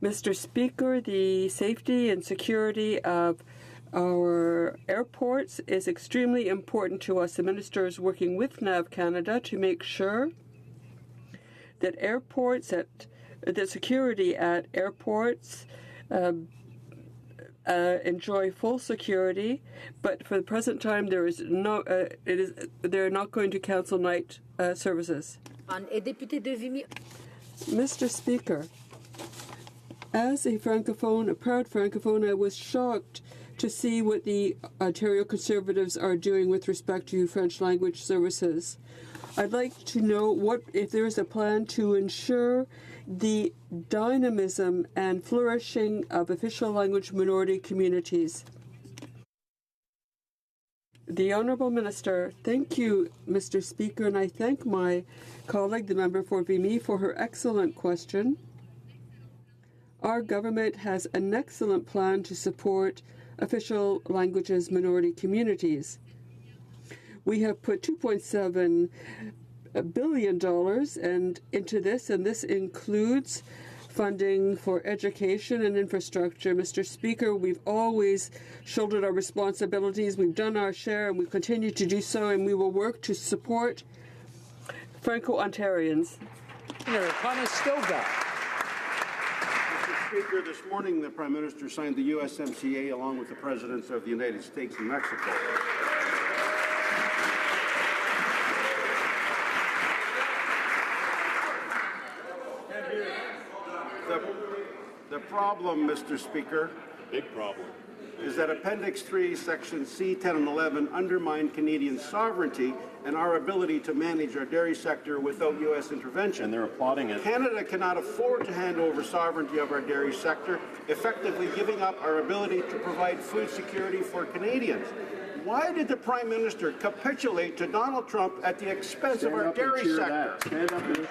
Mr. Speaker, the safety and security of our airports is extremely important to us. The Minister is working with NAV Canada to make sure that that security at airports enjoy full security, but for the present time, they're not going to cancel night services. Mr. Speaker, as a Francophone, a proud Francophone, I was shocked to see what the Ontario Conservatives are doing with respect to French language services. I'd like to know if there is a plan to ensure the dynamism and flourishing of official language minority communities. The Honourable Minister. Thank you, Mr. Speaker, and I thank my colleague, the member for Vimy, for her excellent question. Our government has an excellent plan to support official languages minority communities. We have put $2.7 billion into this, and this includes funding for education and infrastructure. Mr. Speaker, we've always shouldered our responsibilities. We've done our share, and we continue to do so, and we will work to support Franco-Ontarians. Conestoga. Mr. Speaker, this morning the Prime Minister signed the USMCA along with the Presidents of the United States and Mexico. The problem, Mr. Speaker, big problem, is that Appendix 3, Section C, 10 and 11 undermine Canadian sovereignty and our ability to manage our dairy sector without U.S. intervention. And they're applauding it. Canada cannot afford to hand over sovereignty of our dairy sector, effectively giving up our ability to provide food security for Canadians. Why did the Prime Minister capitulate to Donald Trump at the expense of our dairy sector? Stand up and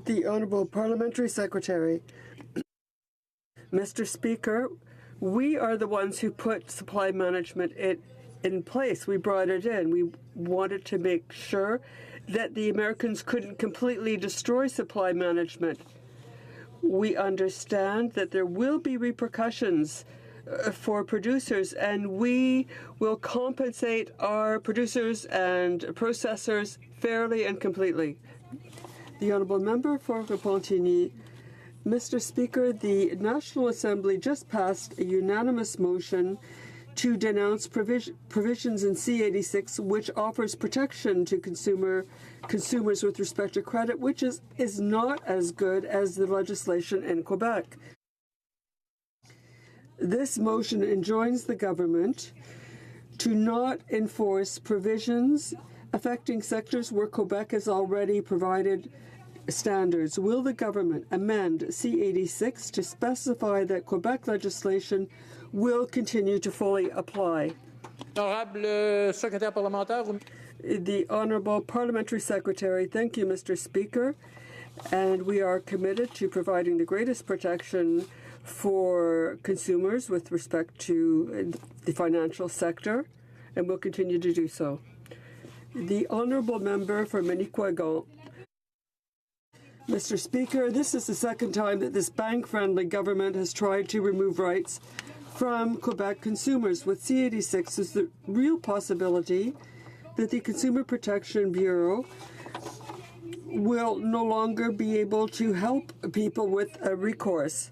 The Honourable Parliamentary Secretary. Mr. Speaker, we are the ones who put supply management in place. We brought it in. We wanted to make sure that the Americans couldn't completely destroy supply management. We understand that there will be repercussions for producers, and we will compensate our producers and processors fairly and completely. The Honourable Member for Repentigny. Mr. Speaker, the National Assembly just passed a unanimous motion to denounce provisions in C-86 which offers protection to consumers with respect to credit, which is not as good as the legislation in Quebec. This motion enjoins the government to not enforce provisions affecting sectors where Quebec has already provided standards. Will the government amend C-86 to specify that Quebec legislation will continue to fully apply? The Honourable Parliamentary Secretary. Thank you, Mr. Speaker. And we are committed to providing the greatest protection for consumers with respect to the financial sector, and will continue to do so. The Honourable Member for Manicouagan. Mr. Speaker, this is the second time that this bank-friendly government has tried to remove rights from Quebec consumers. With C-86, there's the real possibility that the Consumer Protection Bureau will no longer be able to help people with a recourse.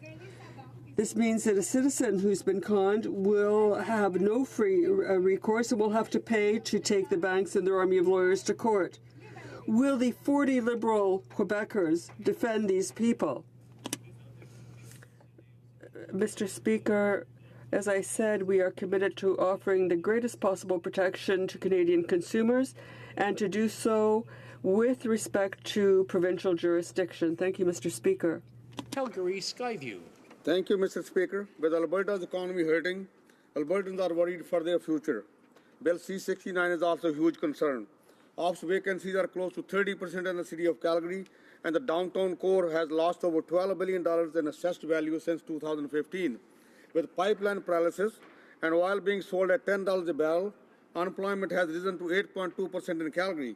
This means that a citizen who's been conned will have no free recourse and will have to pay to take the banks and their army of lawyers to court. Will the 40 Liberal Quebecers defend these people? Mr. Speaker, as I said, we are committed to offering the greatest possible protection to Canadian consumers and to do so with respect to provincial jurisdiction. Thank you, Mr. Speaker. Calgary Skyview. Thank you, Mr. Speaker. With Alberta's economy hurting, Albertans are worried for their future. Bill C-69 is also a huge concern. Office vacancies are close to 30% in the city of Calgary, and the downtown core has lost over $12 billion in assessed value since 2015. With pipeline paralysis and oil being sold at $10 a barrel, unemployment has risen to 8.2% in Calgary.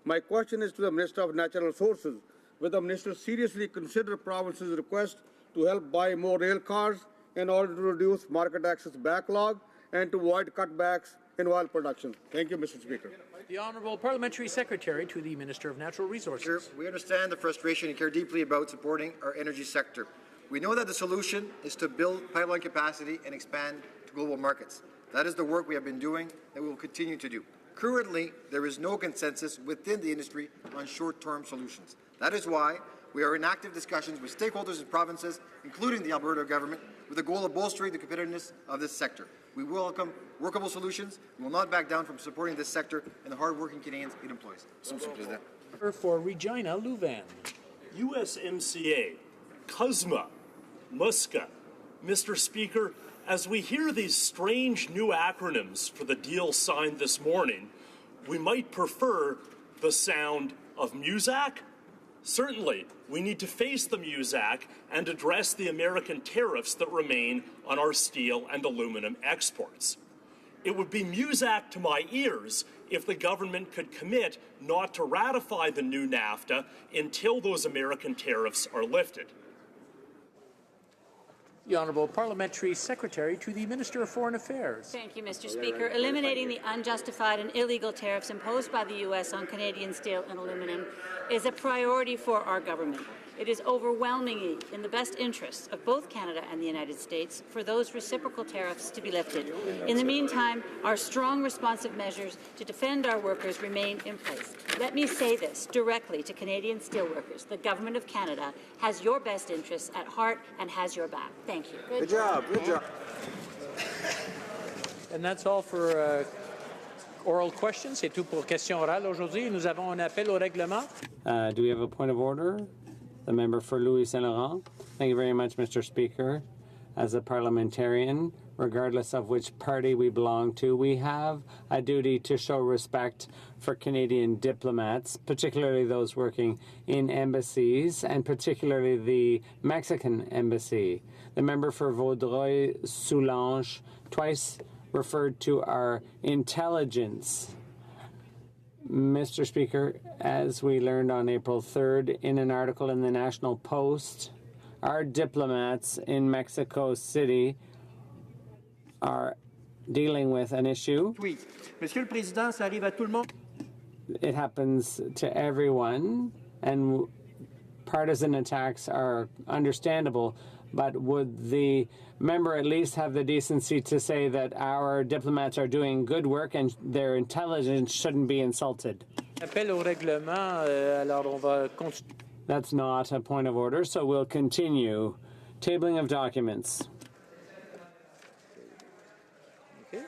My question is to the Minister of Natural Resources. Will the Minister seriously consider province's request to help buy more rail cars in order to reduce market access backlog and to avoid cutbacks in oil production? Thank you, Mr. Speaker. The Honourable Parliamentary Secretary to the Minister of Natural Resources. We understand the frustration and care deeply about supporting our energy sector. We know that the solution is to build pipeline capacity and expand to global markets. That is the work we have been doing and we will continue to do. Currently, there is no consensus within the industry on short-term solutions. That is why we are in active discussions with stakeholders in provinces, including the Alberta government, with the goal of bolstering the competitiveness of this sector. We welcome workable solutions. We will not back down from supporting this sector and the hard-working Canadians it employs. For Regina Louvain. USMCA, CUSMA, MUSCA. Mr. Speaker, as we hear these strange new acronyms for the deal signed this morning, we might prefer the sound of MUSAC. Certainly, we need to face the MUSAC and address the American tariffs that remain on our steel and aluminum exports. It would be MUSAC to my ears if the government could commit not to ratify the new NAFTA until those American tariffs are lifted. The Honourable Parliamentary Secretary to the Minister of Foreign Affairs. Thank you, Mr. Speaker. Eliminating the unjustified and illegal tariffs imposed by the U.S. on Canadian steel and aluminum is a priority for our government. It is overwhelmingly in the best interests of both Canada and the United States for those reciprocal tariffs to be lifted. In the meantime, our strong responsive measures to defend our workers remain in place. Let me say this directly to Canadian steelworkers. The Government of Canada has your best interests at heart and has your back. Thank you. Good job. Good job. And that's all for oral questions. C'est tout pour questions orales aujourd'hui. Nous avons un appel au règlement. Do we have a point of order? The member for Louis Saint Laurent. Thank you very much, Mr. Speaker. As a parliamentarian, regardless of which party we belong to, we have a duty to show respect for Canadian diplomats, particularly those working in embassies, and particularly the Mexican embassy. The member for Vaudreuil-Soulanges twice referred to our intelligence. Mr. Speaker, as we learned on April 3rd in an article in the National Post, our diplomats in Mexico City are dealing with an issue. Monsieur le Président, ça arrive à tout le monde. It happens to everyone, and partisan attacks are understandable, but would the member at least have the decency to say that our diplomats are doing good work and their intelligence shouldn't be insulted? Appel au règlement, alors on va continuer. That's not a point of order, so we'll continue. Tabling of documents. Okay.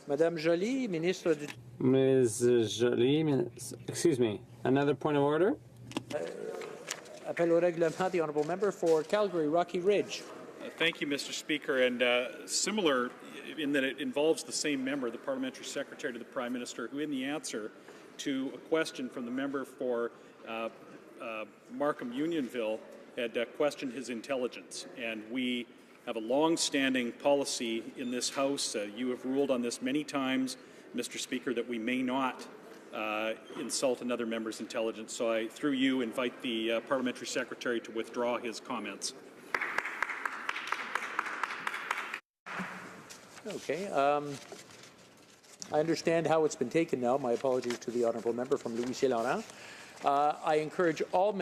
Madame Joly, Ministre du... Ms. Joly, excuse me, another point of order? Appel au règlement, the Honourable Member for Calgary, Rocky Ridge. Thank you, Mr. Speaker. And similar in that it involves the same member, the Parliamentary Secretary to the Prime Minister, who in the answer to a question from the member for Markham Unionville had questioned his intelligence. And we have a long-standing policy in this House. You have ruled on this many times, Mr. Speaker, that we may not insult another member's intelligence. So I, through you, invite the Parliamentary Secretary to withdraw his comments. Okay. I understand how it's been taken now. My apologies to the honourable member from Louis-Saint-Laurent. I encourage all members